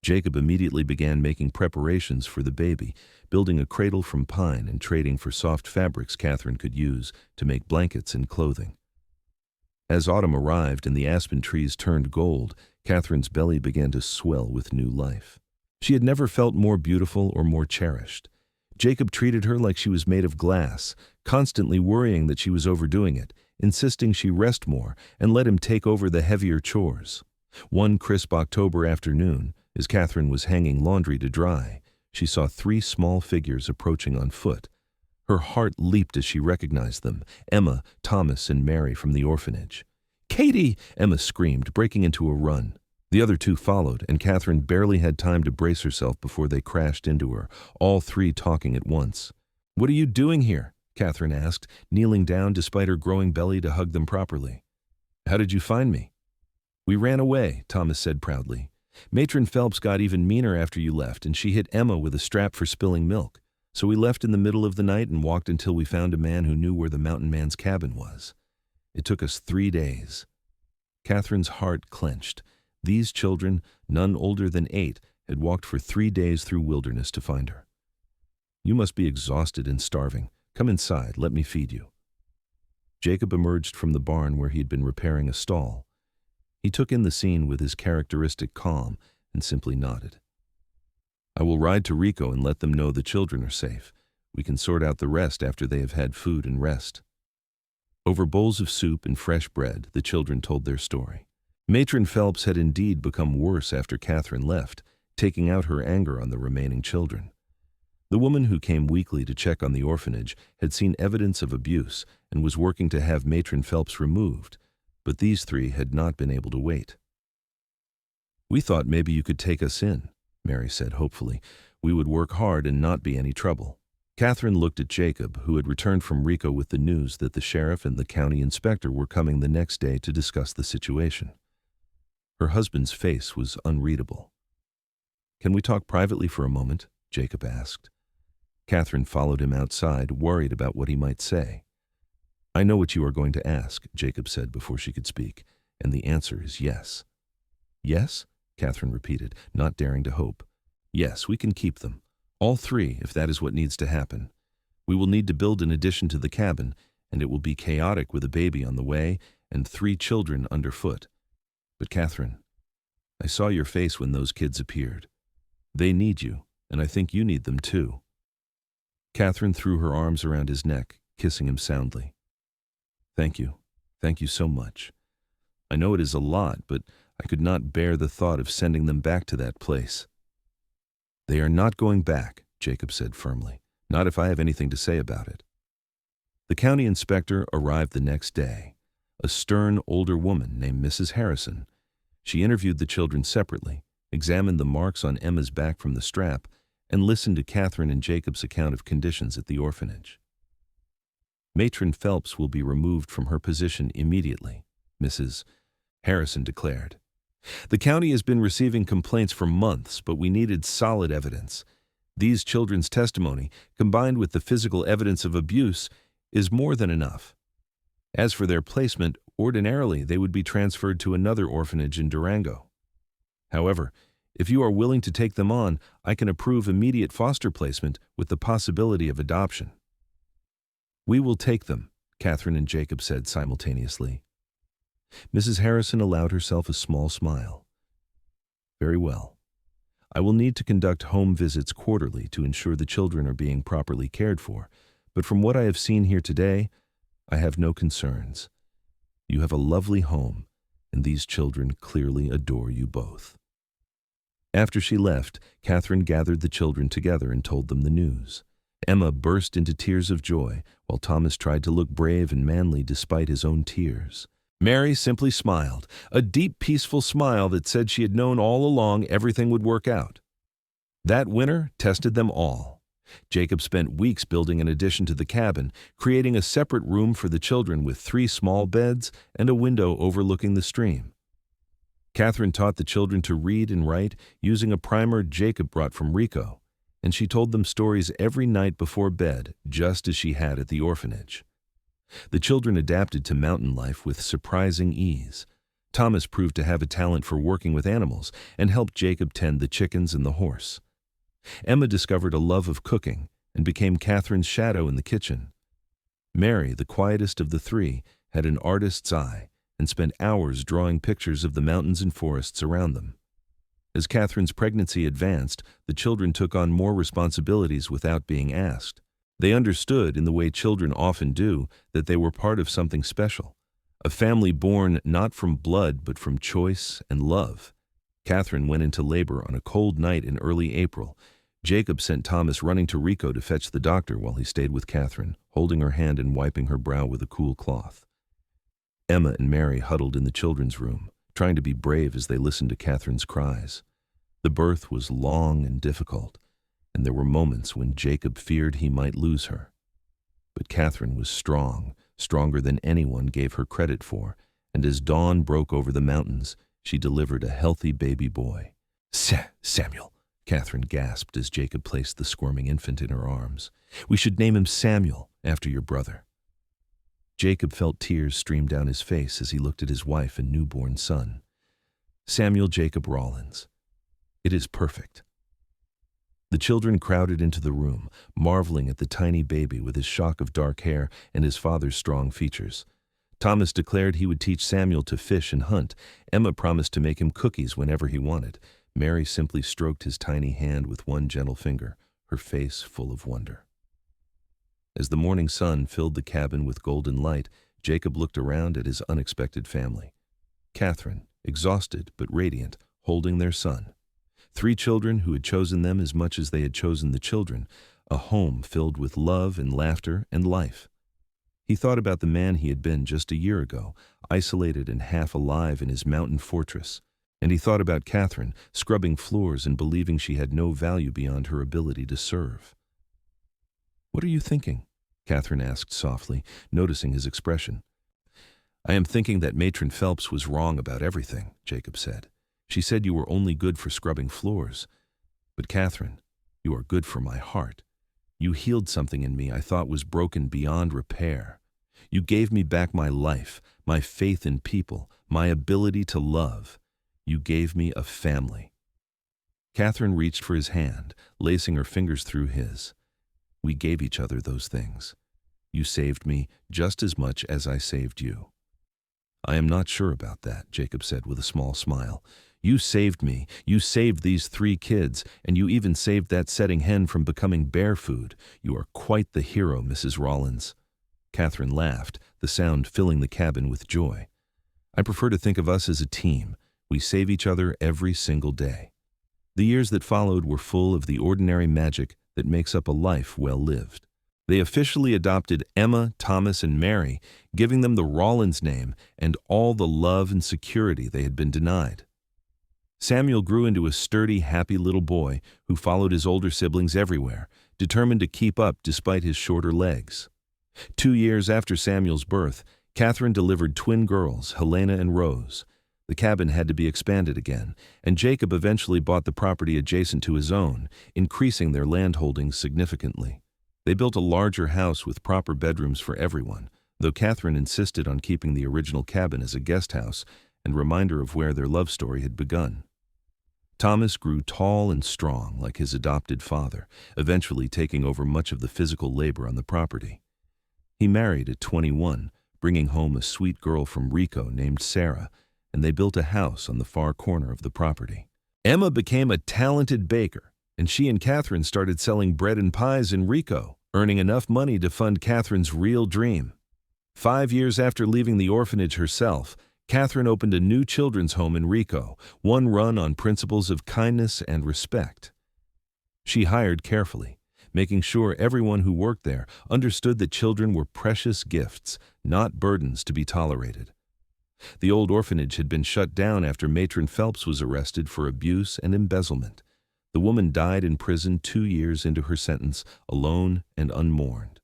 Jacob immediately began making preparations for the baby, building a cradle from pine and trading for soft fabrics Katherine could use to make blankets and clothing. As autumn arrived and the aspen trees turned gold, Katherine's belly began to swell with new life. She had never felt more beautiful or more cherished. Jacob treated her like she was made of glass, constantly worrying that she was overdoing it, insisting she rest more, and let him take over the heavier chores. One crisp October afternoon, as Katherine was hanging laundry to dry, she saw 3 small figures approaching on foot. Her heart leaped as she recognized them: Emma, Thomas, and Mary from the orphanage. "Katie!" Emma screamed, breaking into a run. The other 2 followed, and Katherine barely had time to brace herself before they crashed into her, all 3 talking at once. "What are you doing here?" Katherine asked, kneeling down despite her growing belly to hug them properly. "How did you find me?" "We ran away," Thomas said proudly. "Matron Phelps got even meaner after you left, and she hit Emma with a strap for spilling milk. So we left in the middle of the night and walked until we found a man who knew where the mountain man's cabin was. It took us 3 days." Katherine's heart clenched. These children, none older than 8, had walked for 3 days through wilderness to find her. "You must be exhausted and starving. Come inside, let me feed you." Jacob emerged from the barn where he had been repairing a stall. He took in the scene with his characteristic calm and simply nodded. "I will ride to Rico and let them know the children are safe. We can sort out the rest after they have had food and rest." Over bowls of soup and fresh bread, the children told their story. Matron Phelps had indeed become worse after Katherine left, taking out her anger on the remaining children. The woman who came weekly to check on the orphanage had seen evidence of abuse and was working to have Matron Phelps removed, but these three had not been able to wait. "We thought maybe you could take us in," Mary said hopefully. "We would work hard and not be any trouble." Katherine looked at Jacob, who had returned from Rico with the news that the sheriff and the county inspector were coming the next day to discuss the situation. Her husband's face was unreadable. "Can we talk privately for a moment?" Jacob asked. Katherine followed him outside, worried about what he might say. "I know what you are going to ask," Jacob said before she could speak, "and the answer is yes." "Yes?" Katherine repeated, not daring to hope. "Yes, we can keep them. All three, if that is what needs to happen. We will need to build an addition to the cabin, and it will be chaotic with a baby on the way and 3 children underfoot. But Katherine, I saw your face when those kids appeared. They need you, and I think you need them too." Katherine threw her arms around his neck, kissing him soundly. "Thank you. Thank you so much. I know it is a lot, but I could not bear the thought of sending them back to that place." "They are not going back," Jacob said firmly, "not if I have anything to say about it." The county inspector arrived the next day, a stern older woman named Mrs. Harrison. She interviewed the children separately, examined the marks on Emma's back from the strap, and listened to Katherine and Jacob's account of conditions at the orphanage. "Matron Phelps will be removed from her position immediately," Mrs. Harrison declared. "The county has been receiving complaints for months, but we needed solid evidence. These children's testimony, combined with the physical evidence of abuse, is more than enough. As for their placement, ordinarily they would be transferred to another orphanage in Durango. However, if you are willing to take them on, I can approve immediate foster placement with the possibility of adoption." "We will take them," Katherine and Jacob said simultaneously. Mrs. Harrison allowed herself a small smile. "Very well. I will need to conduct home visits quarterly to ensure the children are being properly cared for, but from what I have seen here today, I have no concerns. You have a lovely home, and these children clearly adore you both." After she left, Katherine gathered the children together and told them the news. Emma burst into tears of joy, while Thomas tried to look brave and manly despite his own tears. Mary simply smiled, a deep, peaceful smile that said she had known all along everything would work out. That winter tested them all. Jacob spent weeks building an addition to the cabin, creating a separate room for the children with 3 small beds and a window overlooking the stream. Katherine taught the children to read and write using a primer Jacob brought from Rico, and she told them stories every night before bed, just as she had at the orphanage. The children adapted to mountain life with surprising ease. Thomas proved to have a talent for working with animals and helped Jacob tend the chickens and the horse. Emma discovered a love of cooking and became Katherine's shadow in the kitchen. Mary, the quietest of the 3, had an artist's eye and spent hours drawing pictures of the mountains and forests around them. As Katherine's pregnancy advanced, the children took on more responsibilities without being asked. They understood, in the way children often do, that they were part of something special, a family born not from blood but from choice and love. Katherine went into labor on a cold night in early April. Jacob sent Thomas running to Rico to fetch the doctor while he stayed with Katherine, holding her hand and wiping her brow with a cool cloth. Emma and Mary huddled in the children's room, trying to be brave as they listened to Katherine's cries. The birth was long and difficult, and there were moments when Jacob feared he might lose her. But Katherine was strong, stronger than anyone gave her credit for, and as dawn broke over the mountains, she delivered a healthy baby boy. Samuel, Katherine gasped as Jacob placed the squirming infant in her arms. "We should name him Samuel, after your brother." Jacob felt tears stream down his face as he looked at his wife and newborn son. "Samuel Jacob Rawlins. It is perfect." The children crowded into the room, marveling at the tiny baby with his shock of dark hair and his father's strong features. Thomas declared he would teach Samuel to fish and hunt. Emma promised to make him cookies whenever he wanted. Mary simply stroked his tiny hand with one gentle finger, her face full of wonder. As the morning sun filled the cabin with golden light, Jacob looked around at his unexpected family. Katherine, exhausted but radiant, holding their son. 3 children who had chosen them as much as they had chosen the children, a home filled with love and laughter and life. He thought about the man he had been just a year ago, isolated and half alive in his mountain fortress. And he thought about Katherine, scrubbing floors and believing she had no value beyond her ability to serve. "What are you thinking?" Katherine asked softly, noticing his expression. "I am thinking that Matron Phelps was wrong about everything," Jacob said. "She said you were only good for scrubbing floors. But Katherine, you are good for my heart. You healed something in me I thought was broken beyond repair. You gave me back my life, my faith in people, my ability to love. You gave me a family." Katherine reached for his hand, lacing her fingers through his. "We gave each other those things. You saved me just as much as I saved you." "I am not sure about that," Jacob said with a small smile. "You saved me, you saved these 3 kids, and you even saved that setting hen from becoming bear food. You are quite the hero, Mrs. Rawlins." Katherine laughed, the sound filling the cabin with joy. "I prefer to think of us as a team. We save each other every single day." The years that followed were full of the ordinary magic that makes up a life well lived. They officially adopted Emma, Thomas, and Mary, giving them the Rawlins name and all the love and security they had been denied. Samuel grew into a sturdy, happy little boy who followed his older siblings everywhere, determined to keep up despite his shorter legs. 2 years after Samuel's birth, Katherine delivered twin girls, Helena and Rose. The cabin had to be expanded again, and Jacob eventually bought the property adjacent to his own, increasing their land holdings significantly. They built a larger house with proper bedrooms for everyone, though Katherine insisted on keeping the original cabin as a guest house and reminder of where their love story had begun. Thomas grew tall and strong like his adopted father, eventually taking over much of the physical labor on the property. He married at 21, bringing home a sweet girl from Rico named Sarah, and they built a house on the far corner of the property. Emma became a talented baker, and she and Katherine started selling bread and pies in Rico, earning enough money to fund Katherine's real dream. 5 years after leaving the orphanage herself, Katherine opened a new children's home in Rico, one run on principles of kindness and respect. She hired carefully, making sure everyone who worked there understood that children were precious gifts, not burdens to be tolerated. The old orphanage had been shut down after Matron Phelps was arrested for abuse and embezzlement. The woman died in prison 2 years into her sentence, alone and unmourned.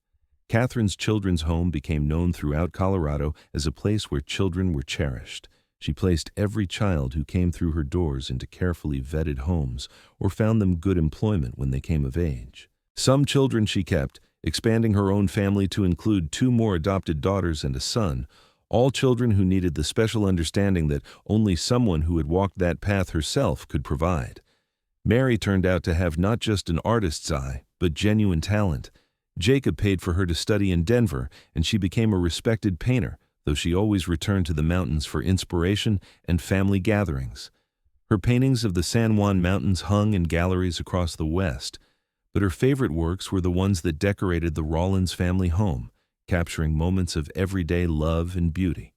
Katherine's children's home became known throughout Colorado as a place where children were cherished. She placed every child who came through her doors into carefully vetted homes or found them good employment when they came of age. Some children she kept, expanding her own family to include 2 more adopted daughters and a son, all children who needed the special understanding that only someone who had walked that path herself could provide. Mary turned out to have not just an artist's eye, but genuine talent. Jacob paid for her to study in Denver, and she became a respected painter, though she always returned to the mountains for inspiration and family gatherings. Her paintings of the San Juan Mountains hung in galleries across the West, but her favorite works were the ones that decorated the Rawlins family home, capturing moments of everyday love and beauty.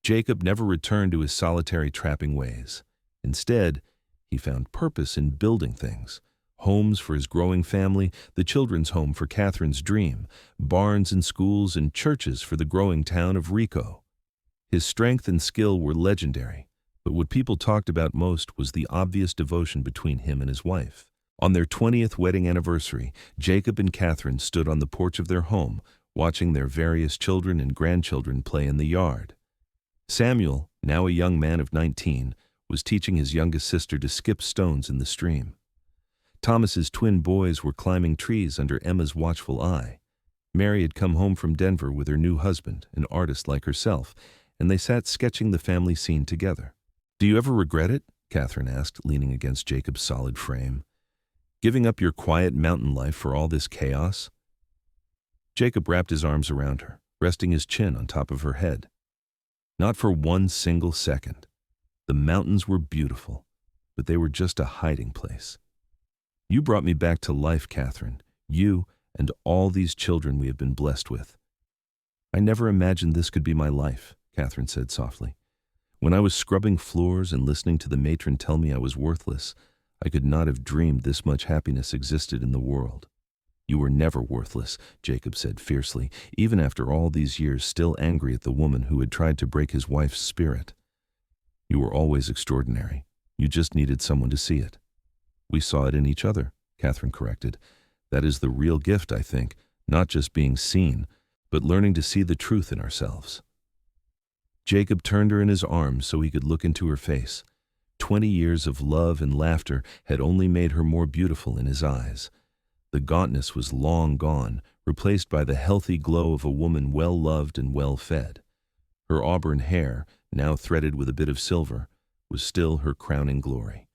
Jacob never returned to his solitary trapping ways. Instead, he found purpose in building things. Homes for his growing family, the children's home for Katherine's dream, barns and schools and churches for the growing town of Rico. His strength and skill were legendary, but what people talked about most was the obvious devotion between him and his wife. On their 20th wedding anniversary, Jacob and Katherine stood on the porch of their home, watching their various children and grandchildren play in the yard. Samuel, now a young man of 19, was teaching his youngest sister to skip stones in the stream. Thomas's twin boys were climbing trees under Emma's watchful eye. Mary had come home from Denver with her new husband, an artist like herself, and they sat sketching the family scene together. "Do you ever regret it?" Katherine asked, leaning against Jacob's solid frame. "Giving up your quiet mountain life for all this chaos?" Jacob wrapped his arms around her, resting his chin on top of her head. "Not for one single second. The mountains were beautiful, but they were just a hiding place. You brought me back to life, Katherine, you and all these children we have been blessed with." "I never imagined this could be my life," Katherine said softly. "When I was scrubbing floors and listening to the matron tell me I was worthless, I could not have dreamed this much happiness existed in the world." You were never worthless, Jacob said fiercely, even after all these years still angry at the woman who had tried to break his wife's spirit. You were always extraordinary. You just needed someone to see it. We saw it in each other, Katherine corrected. That is the real gift, I think, not just being seen, but learning to see the truth in ourselves. Jacob turned her in his arms so he could look into her face. 20 years of love and laughter had only made her more beautiful in his eyes. The gauntness was long gone, replaced by the healthy glow of a woman well-loved and well-fed. Her auburn hair, now threaded with a bit of silver, was still her crowning glory.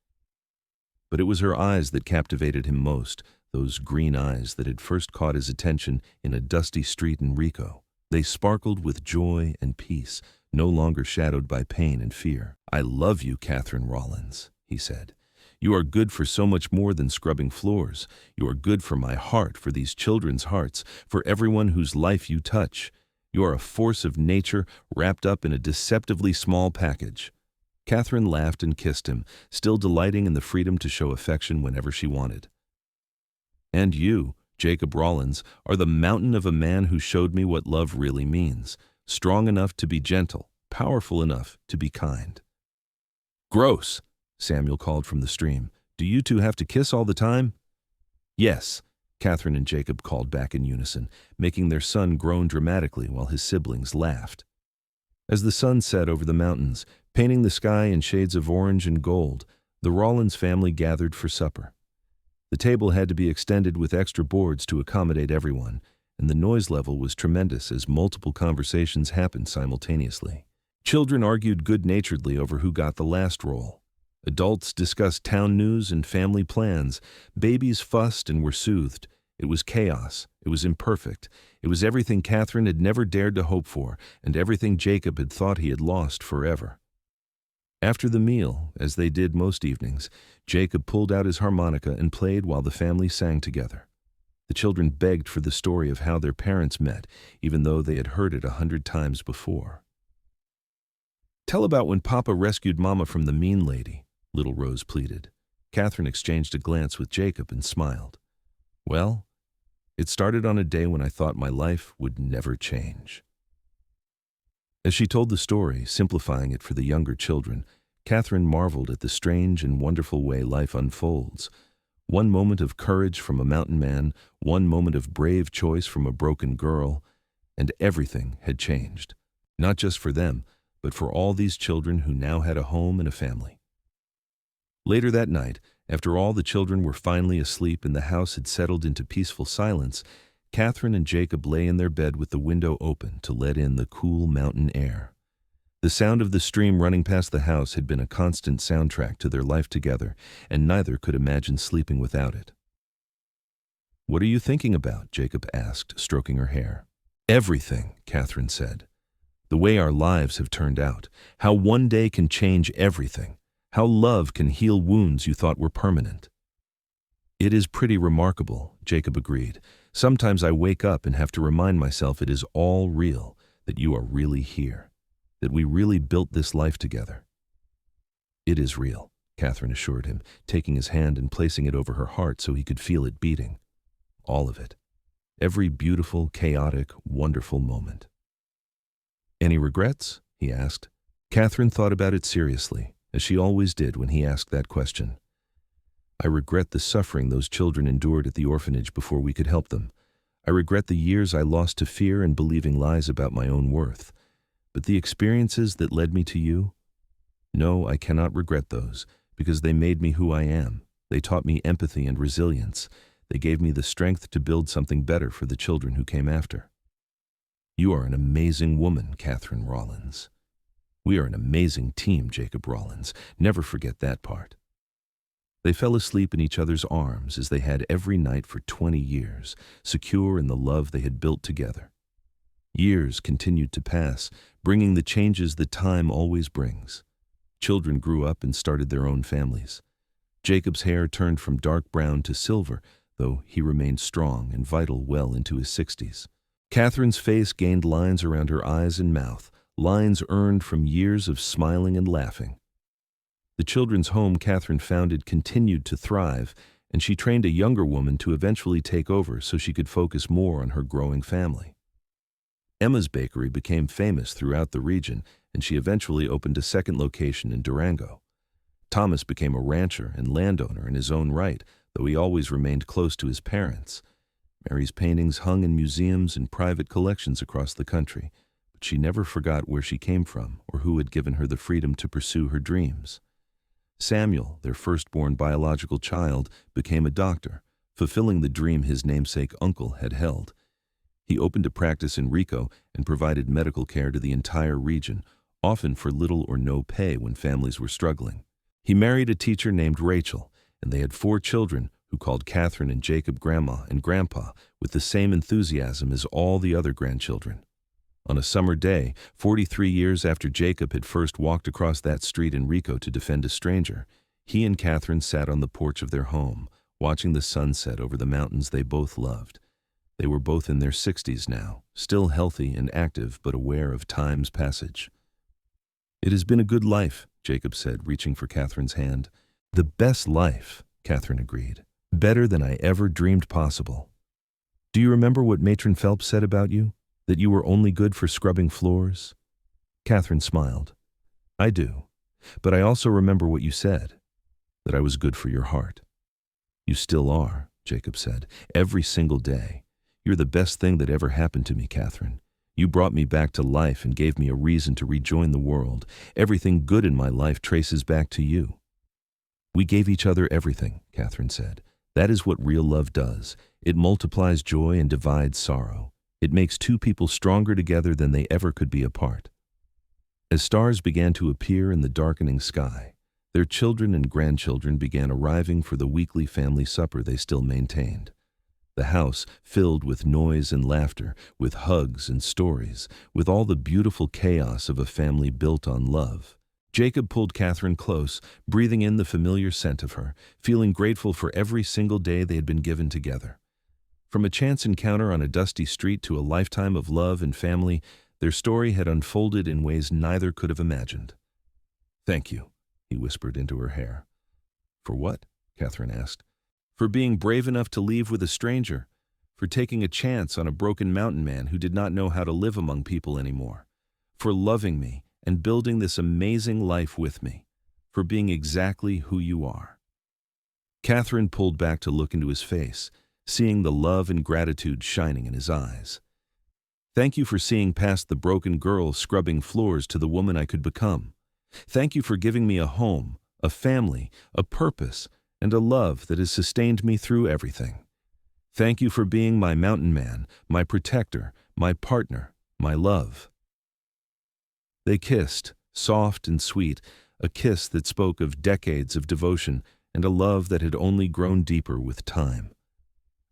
But it was her eyes that captivated him most, those green eyes that had first caught his attention in a dusty street in Rico. They sparkled with joy and peace, no longer shadowed by pain and fear. "I love you, Katherine Rawlins," he said. "You are good for so much more than scrubbing floors. You are good for my heart, for these children's hearts, for everyone whose life you touch. You are a force of nature wrapped up in a deceptively small package." Katherine laughed and kissed him, still delighting in the freedom to show affection whenever she wanted. "And you, Jacob Rawlins, are the mountain of a man who showed me what love really means, strong enough to be gentle, powerful enough to be kind." "Gross," Samuel called from the stream. "Do you two have to kiss all the time?" "Yes," Katherine and Jacob called back in unison, making their son groan dramatically while his siblings laughed. As the sun set over the mountains, painting the sky in shades of orange and gold, the Rawlins family gathered for supper. The table had to be extended with extra boards to accommodate everyone, and the noise level was tremendous as multiple conversations happened simultaneously. Children argued good-naturedly over who got the last roll. Adults discussed town news and family plans. Babies fussed and were soothed. It was chaos. It was imperfect. It was everything Katherine had never dared to hope for, and everything Jacob had thought he had lost forever. After the meal, as they did most evenings, Jacob pulled out his harmonica and played while the family sang together. The children begged for the story of how their parents met, even though they had heard it 100 times before. "Tell about when Papa rescued Mama from the mean lady," little Rose pleaded. Katherine exchanged a glance with Jacob and smiled. "Well, it started on a day when I thought my life would never change." As she told the story, simplifying it for the younger children, Katherine marveled at the strange and wonderful way life unfolds. One moment of courage from a mountain man, one moment of brave choice from a broken girl, and everything had changed. Not just for them, but for all these children who now had a home and a family. Later that night, after all the children were finally asleep and the house had settled into peaceful silence, Katherine and Jacob lay in their bed with the window open to let in the cool mountain air. The sound of the stream running past the house had been a constant soundtrack to their life together, and neither could imagine sleeping without it. "What are you thinking about?" Jacob asked, stroking her hair. "Everything," Katherine said. "The way our lives have turned out, how one day can change everything, how love can heal wounds you thought were permanent." "It is pretty remarkable," Jacob agreed. "Sometimes I wake up and have to remind myself it is all real, that you are really here, that we really built this life together." "It is real," Katherine assured him, taking his hand and placing it over her heart so he could feel it beating. All of it. Every beautiful, chaotic, wonderful moment. "Any regrets?" he asked. Katherine thought about it seriously, as she always did when he asked that question. "I regret the suffering those children endured at the orphanage before we could help them. I regret the years I lost to fear and believing lies about my own worth. But the experiences that led me to you? No, I cannot regret those, because they made me who I am. They taught me empathy and resilience. They gave me the strength to build something better for the children who came after. You are an amazing woman, Katherine Rawlins. We are an amazing team, Jacob Rawlins. Never forget that part." They fell asleep in each other's arms as they had every night for 20 years, secure in the love they had built together. Years continued to pass, bringing the changes that time always brings. Children grew up and started their own families. Jacob's hair turned from dark brown to silver, though he remained strong and vital well into his 60s. Katherine's face gained lines around her eyes and mouth, lines earned from years of smiling and laughing. The children's home Katherine founded continued to thrive, and she trained a younger woman to eventually take over so she could focus more on her growing family. Emma's bakery became famous throughout the region, and she eventually opened a second location in Durango. Thomas became a rancher and landowner in his own right, though he always remained close to his parents. Mary's paintings hung in museums and private collections across the country, but she never forgot where she came from or who had given her the freedom to pursue her dreams. Samuel, their firstborn biological child, became a doctor, fulfilling the dream his namesake uncle had held. He opened a practice in Rico and provided medical care to the entire region, often for little or no pay when families were struggling. He married a teacher named Rachel, and they had 4 children who called Katherine and Jacob Grandma and Grandpa with the same enthusiasm as all the other grandchildren. On a summer day, 43 years after Jacob had first walked across that street in Rico to defend a stranger, he and Katherine sat on the porch of their home, watching the sunset over the mountains they both loved. They were both in their 60s now, still healthy and active but aware of time's passage. "It has been a good life," Jacob said, reaching for Katherine's hand. "The best life," Katherine agreed. "Better than I ever dreamed possible." "Do you remember what Matron Phelps said about you? That you were only good for scrubbing floors?" Katherine smiled. "I do. But I also remember what you said, that I was good for your heart." "You still are," Jacob said, "every single day. You're the best thing that ever happened to me, Katherine. You brought me back to life and gave me a reason to rejoin the world. Everything good in my life traces back to you." "We gave each other everything," Katherine said. "That is what real love does. It multiplies joy and divides sorrow. It makes 2 people stronger together than they ever could be apart." As stars began to appear in the darkening sky, their children and grandchildren began arriving for the weekly family supper they still maintained. The house filled with noise and laughter, with hugs and stories, with all the beautiful chaos of a family built on love. Jacob pulled Katherine close, breathing in the familiar scent of her, feeling grateful for every single day they had been given together. From a chance encounter on a dusty street to a lifetime of love and family, their story had unfolded in ways neither could have imagined. "Thank you," he whispered into her hair. "For what?" Katherine asked. "For being brave enough to leave with a stranger, for taking a chance on a broken mountain man who did not know how to live among people anymore, for loving me and building this amazing life with me, for being exactly who you are." Katherine pulled back to look into his face, seeing the love and gratitude shining in his eyes. "Thank you for seeing past the broken girl scrubbing floors to the woman I could become. Thank you for giving me a home, a family, a purpose, and a love that has sustained me through everything. Thank you for being my mountain man, my protector, my partner, my love." They kissed, soft and sweet, a kiss that spoke of decades of devotion and a love that had only grown deeper with time.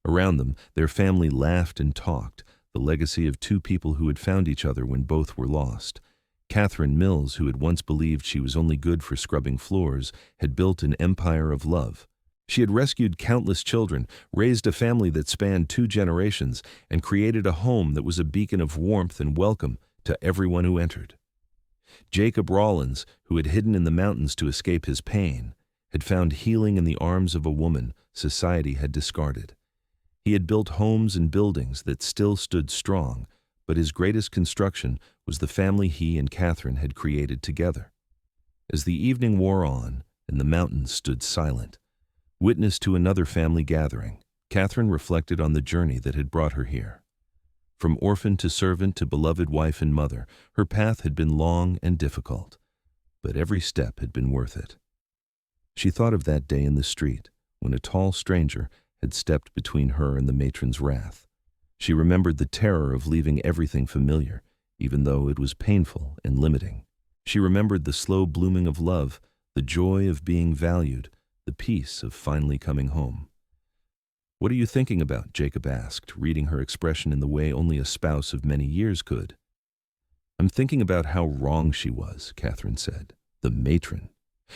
Around them, their family laughed and talked, the legacy of 2 people who had found each other when both were lost. Katherine Mills, who had once believed she was only good for scrubbing floors, had built an empire of love. She had rescued countless children, raised a family that spanned 2 generations, and created a home that was a beacon of warmth and welcome to everyone who entered. Jacob Rawlins, who had hidden in the mountains to escape his pain, had found healing in the arms of a woman society had discarded. He had built homes and buildings that still stood strong, but his greatest construction was the family he and Katherine had created together. As the evening wore on and the mountains stood silent, witness to another family gathering, Katherine reflected on the journey that had brought her here. From orphan to servant to beloved wife and mother, her path had been long and difficult, but every step had been worth it. She thought of that day in the street when a tall stranger had stepped between her and the matron's wrath. She remembered the terror of leaving everything familiar, even though it was painful and limiting. She remembered the slow blooming of love, the joy of being valued, the peace of finally coming home. "What are you thinking about?" Jacob asked, reading her expression in the way only a spouse of many years could. "I'm thinking about how wrong she was," Katherine said. "The matron.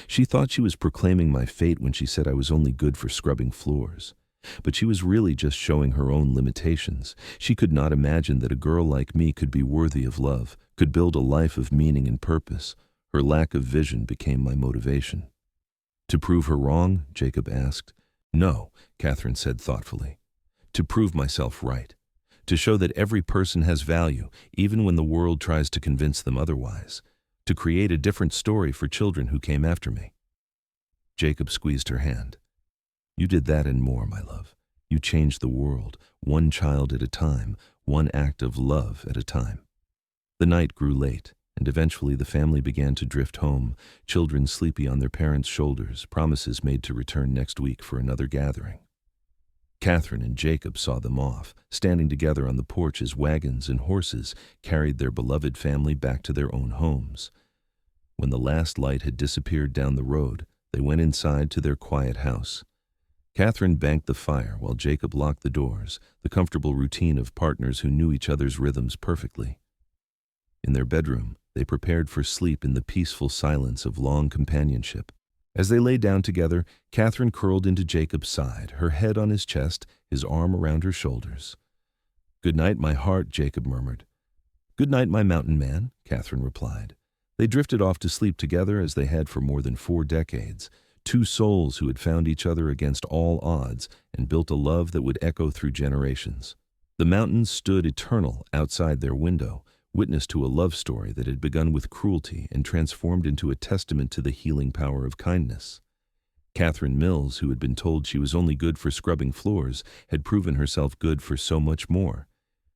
She thought she was proclaiming my fate when she said I was only good for scrubbing floors. But she was really just showing her own limitations. She could not imagine that a girl like me could be worthy of love, could build a life of meaning and purpose. Her lack of vision became my motivation." "To prove her wrong?" Jacob asked. No, Katherine said thoughtfully. To prove myself right. To show that every person has value, even when the world tries to convince them otherwise. To create a different story for children who came after me. Jacob squeezed her hand. You did that and more, my love. You changed the world, one child at a time, one act of love at a time. The night grew late, and eventually the family began to drift home, children sleepy on their parents' shoulders, promises made to return next week for another gathering. Katherine and Jacob saw them off, standing together on the porch as wagons and horses carried their beloved family back to their own homes. When the last light had disappeared down the road, they went inside to their quiet house. Katherine banked the fire while Jacob locked the doors, the comfortable routine of partners who knew each other's rhythms perfectly. In their bedroom, they prepared for sleep in the peaceful silence of long companionship. As they lay down together, Katherine curled into Jacob's side, her head on his chest, his arm around her shoulders. "Good night, my heart," Jacob murmured. "Good night, my mountain man," Katherine replied. They drifted off to sleep together as they had for more than 4 decades, two souls who had found each other against all odds and built a love that would echo through generations. The mountains stood eternal outside their window, witness to a love story that had begun with cruelty and transformed into a testament to the healing power of kindness. Katherine Mills, who had been told she was only good for scrubbing floors, had proven herself good for so much more.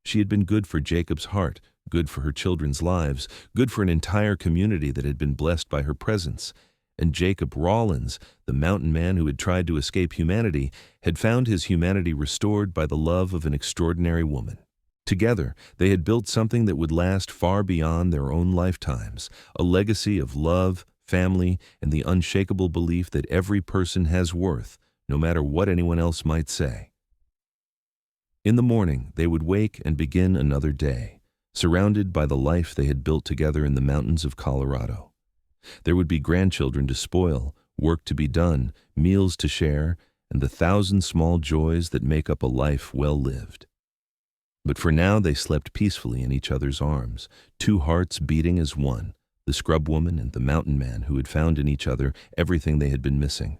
She had been good for Jacob's heart, good for her children's lives, good for an entire community that had been blessed by her presence. And Jacob Rawlins, the mountain man who had tried to escape humanity, had found his humanity restored by the love of an extraordinary woman. Together, they had built something that would last far beyond their own lifetimes, a legacy of love, family, and the unshakable belief that every person has worth, no matter what anyone else might say. In the morning, they would wake and begin another day, surrounded by the life they had built together in the mountains of Colorado. There would be grandchildren to spoil, work to be done, meals to share, and the 1,000 small joys that make up a life well lived. But for now they slept peacefully in each other's arms, two hearts beating as one, the scrub woman and the mountain man who had found in each other everything they had been missing.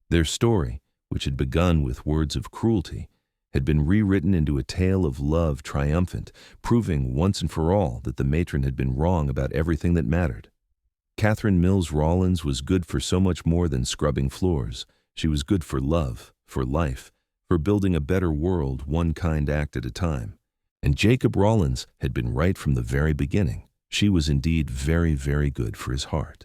Their story, which had begun with words of cruelty, had been rewritten into a tale of love triumphant, proving once and for all that the matron had been wrong about everything that mattered. Katherine Mills Rawlins was good for so much more than scrubbing floors. She was good for love, for life, for building a better world one kind act at a time. And Jacob Rawlins had been right from the very beginning. She was indeed very, very good for his heart.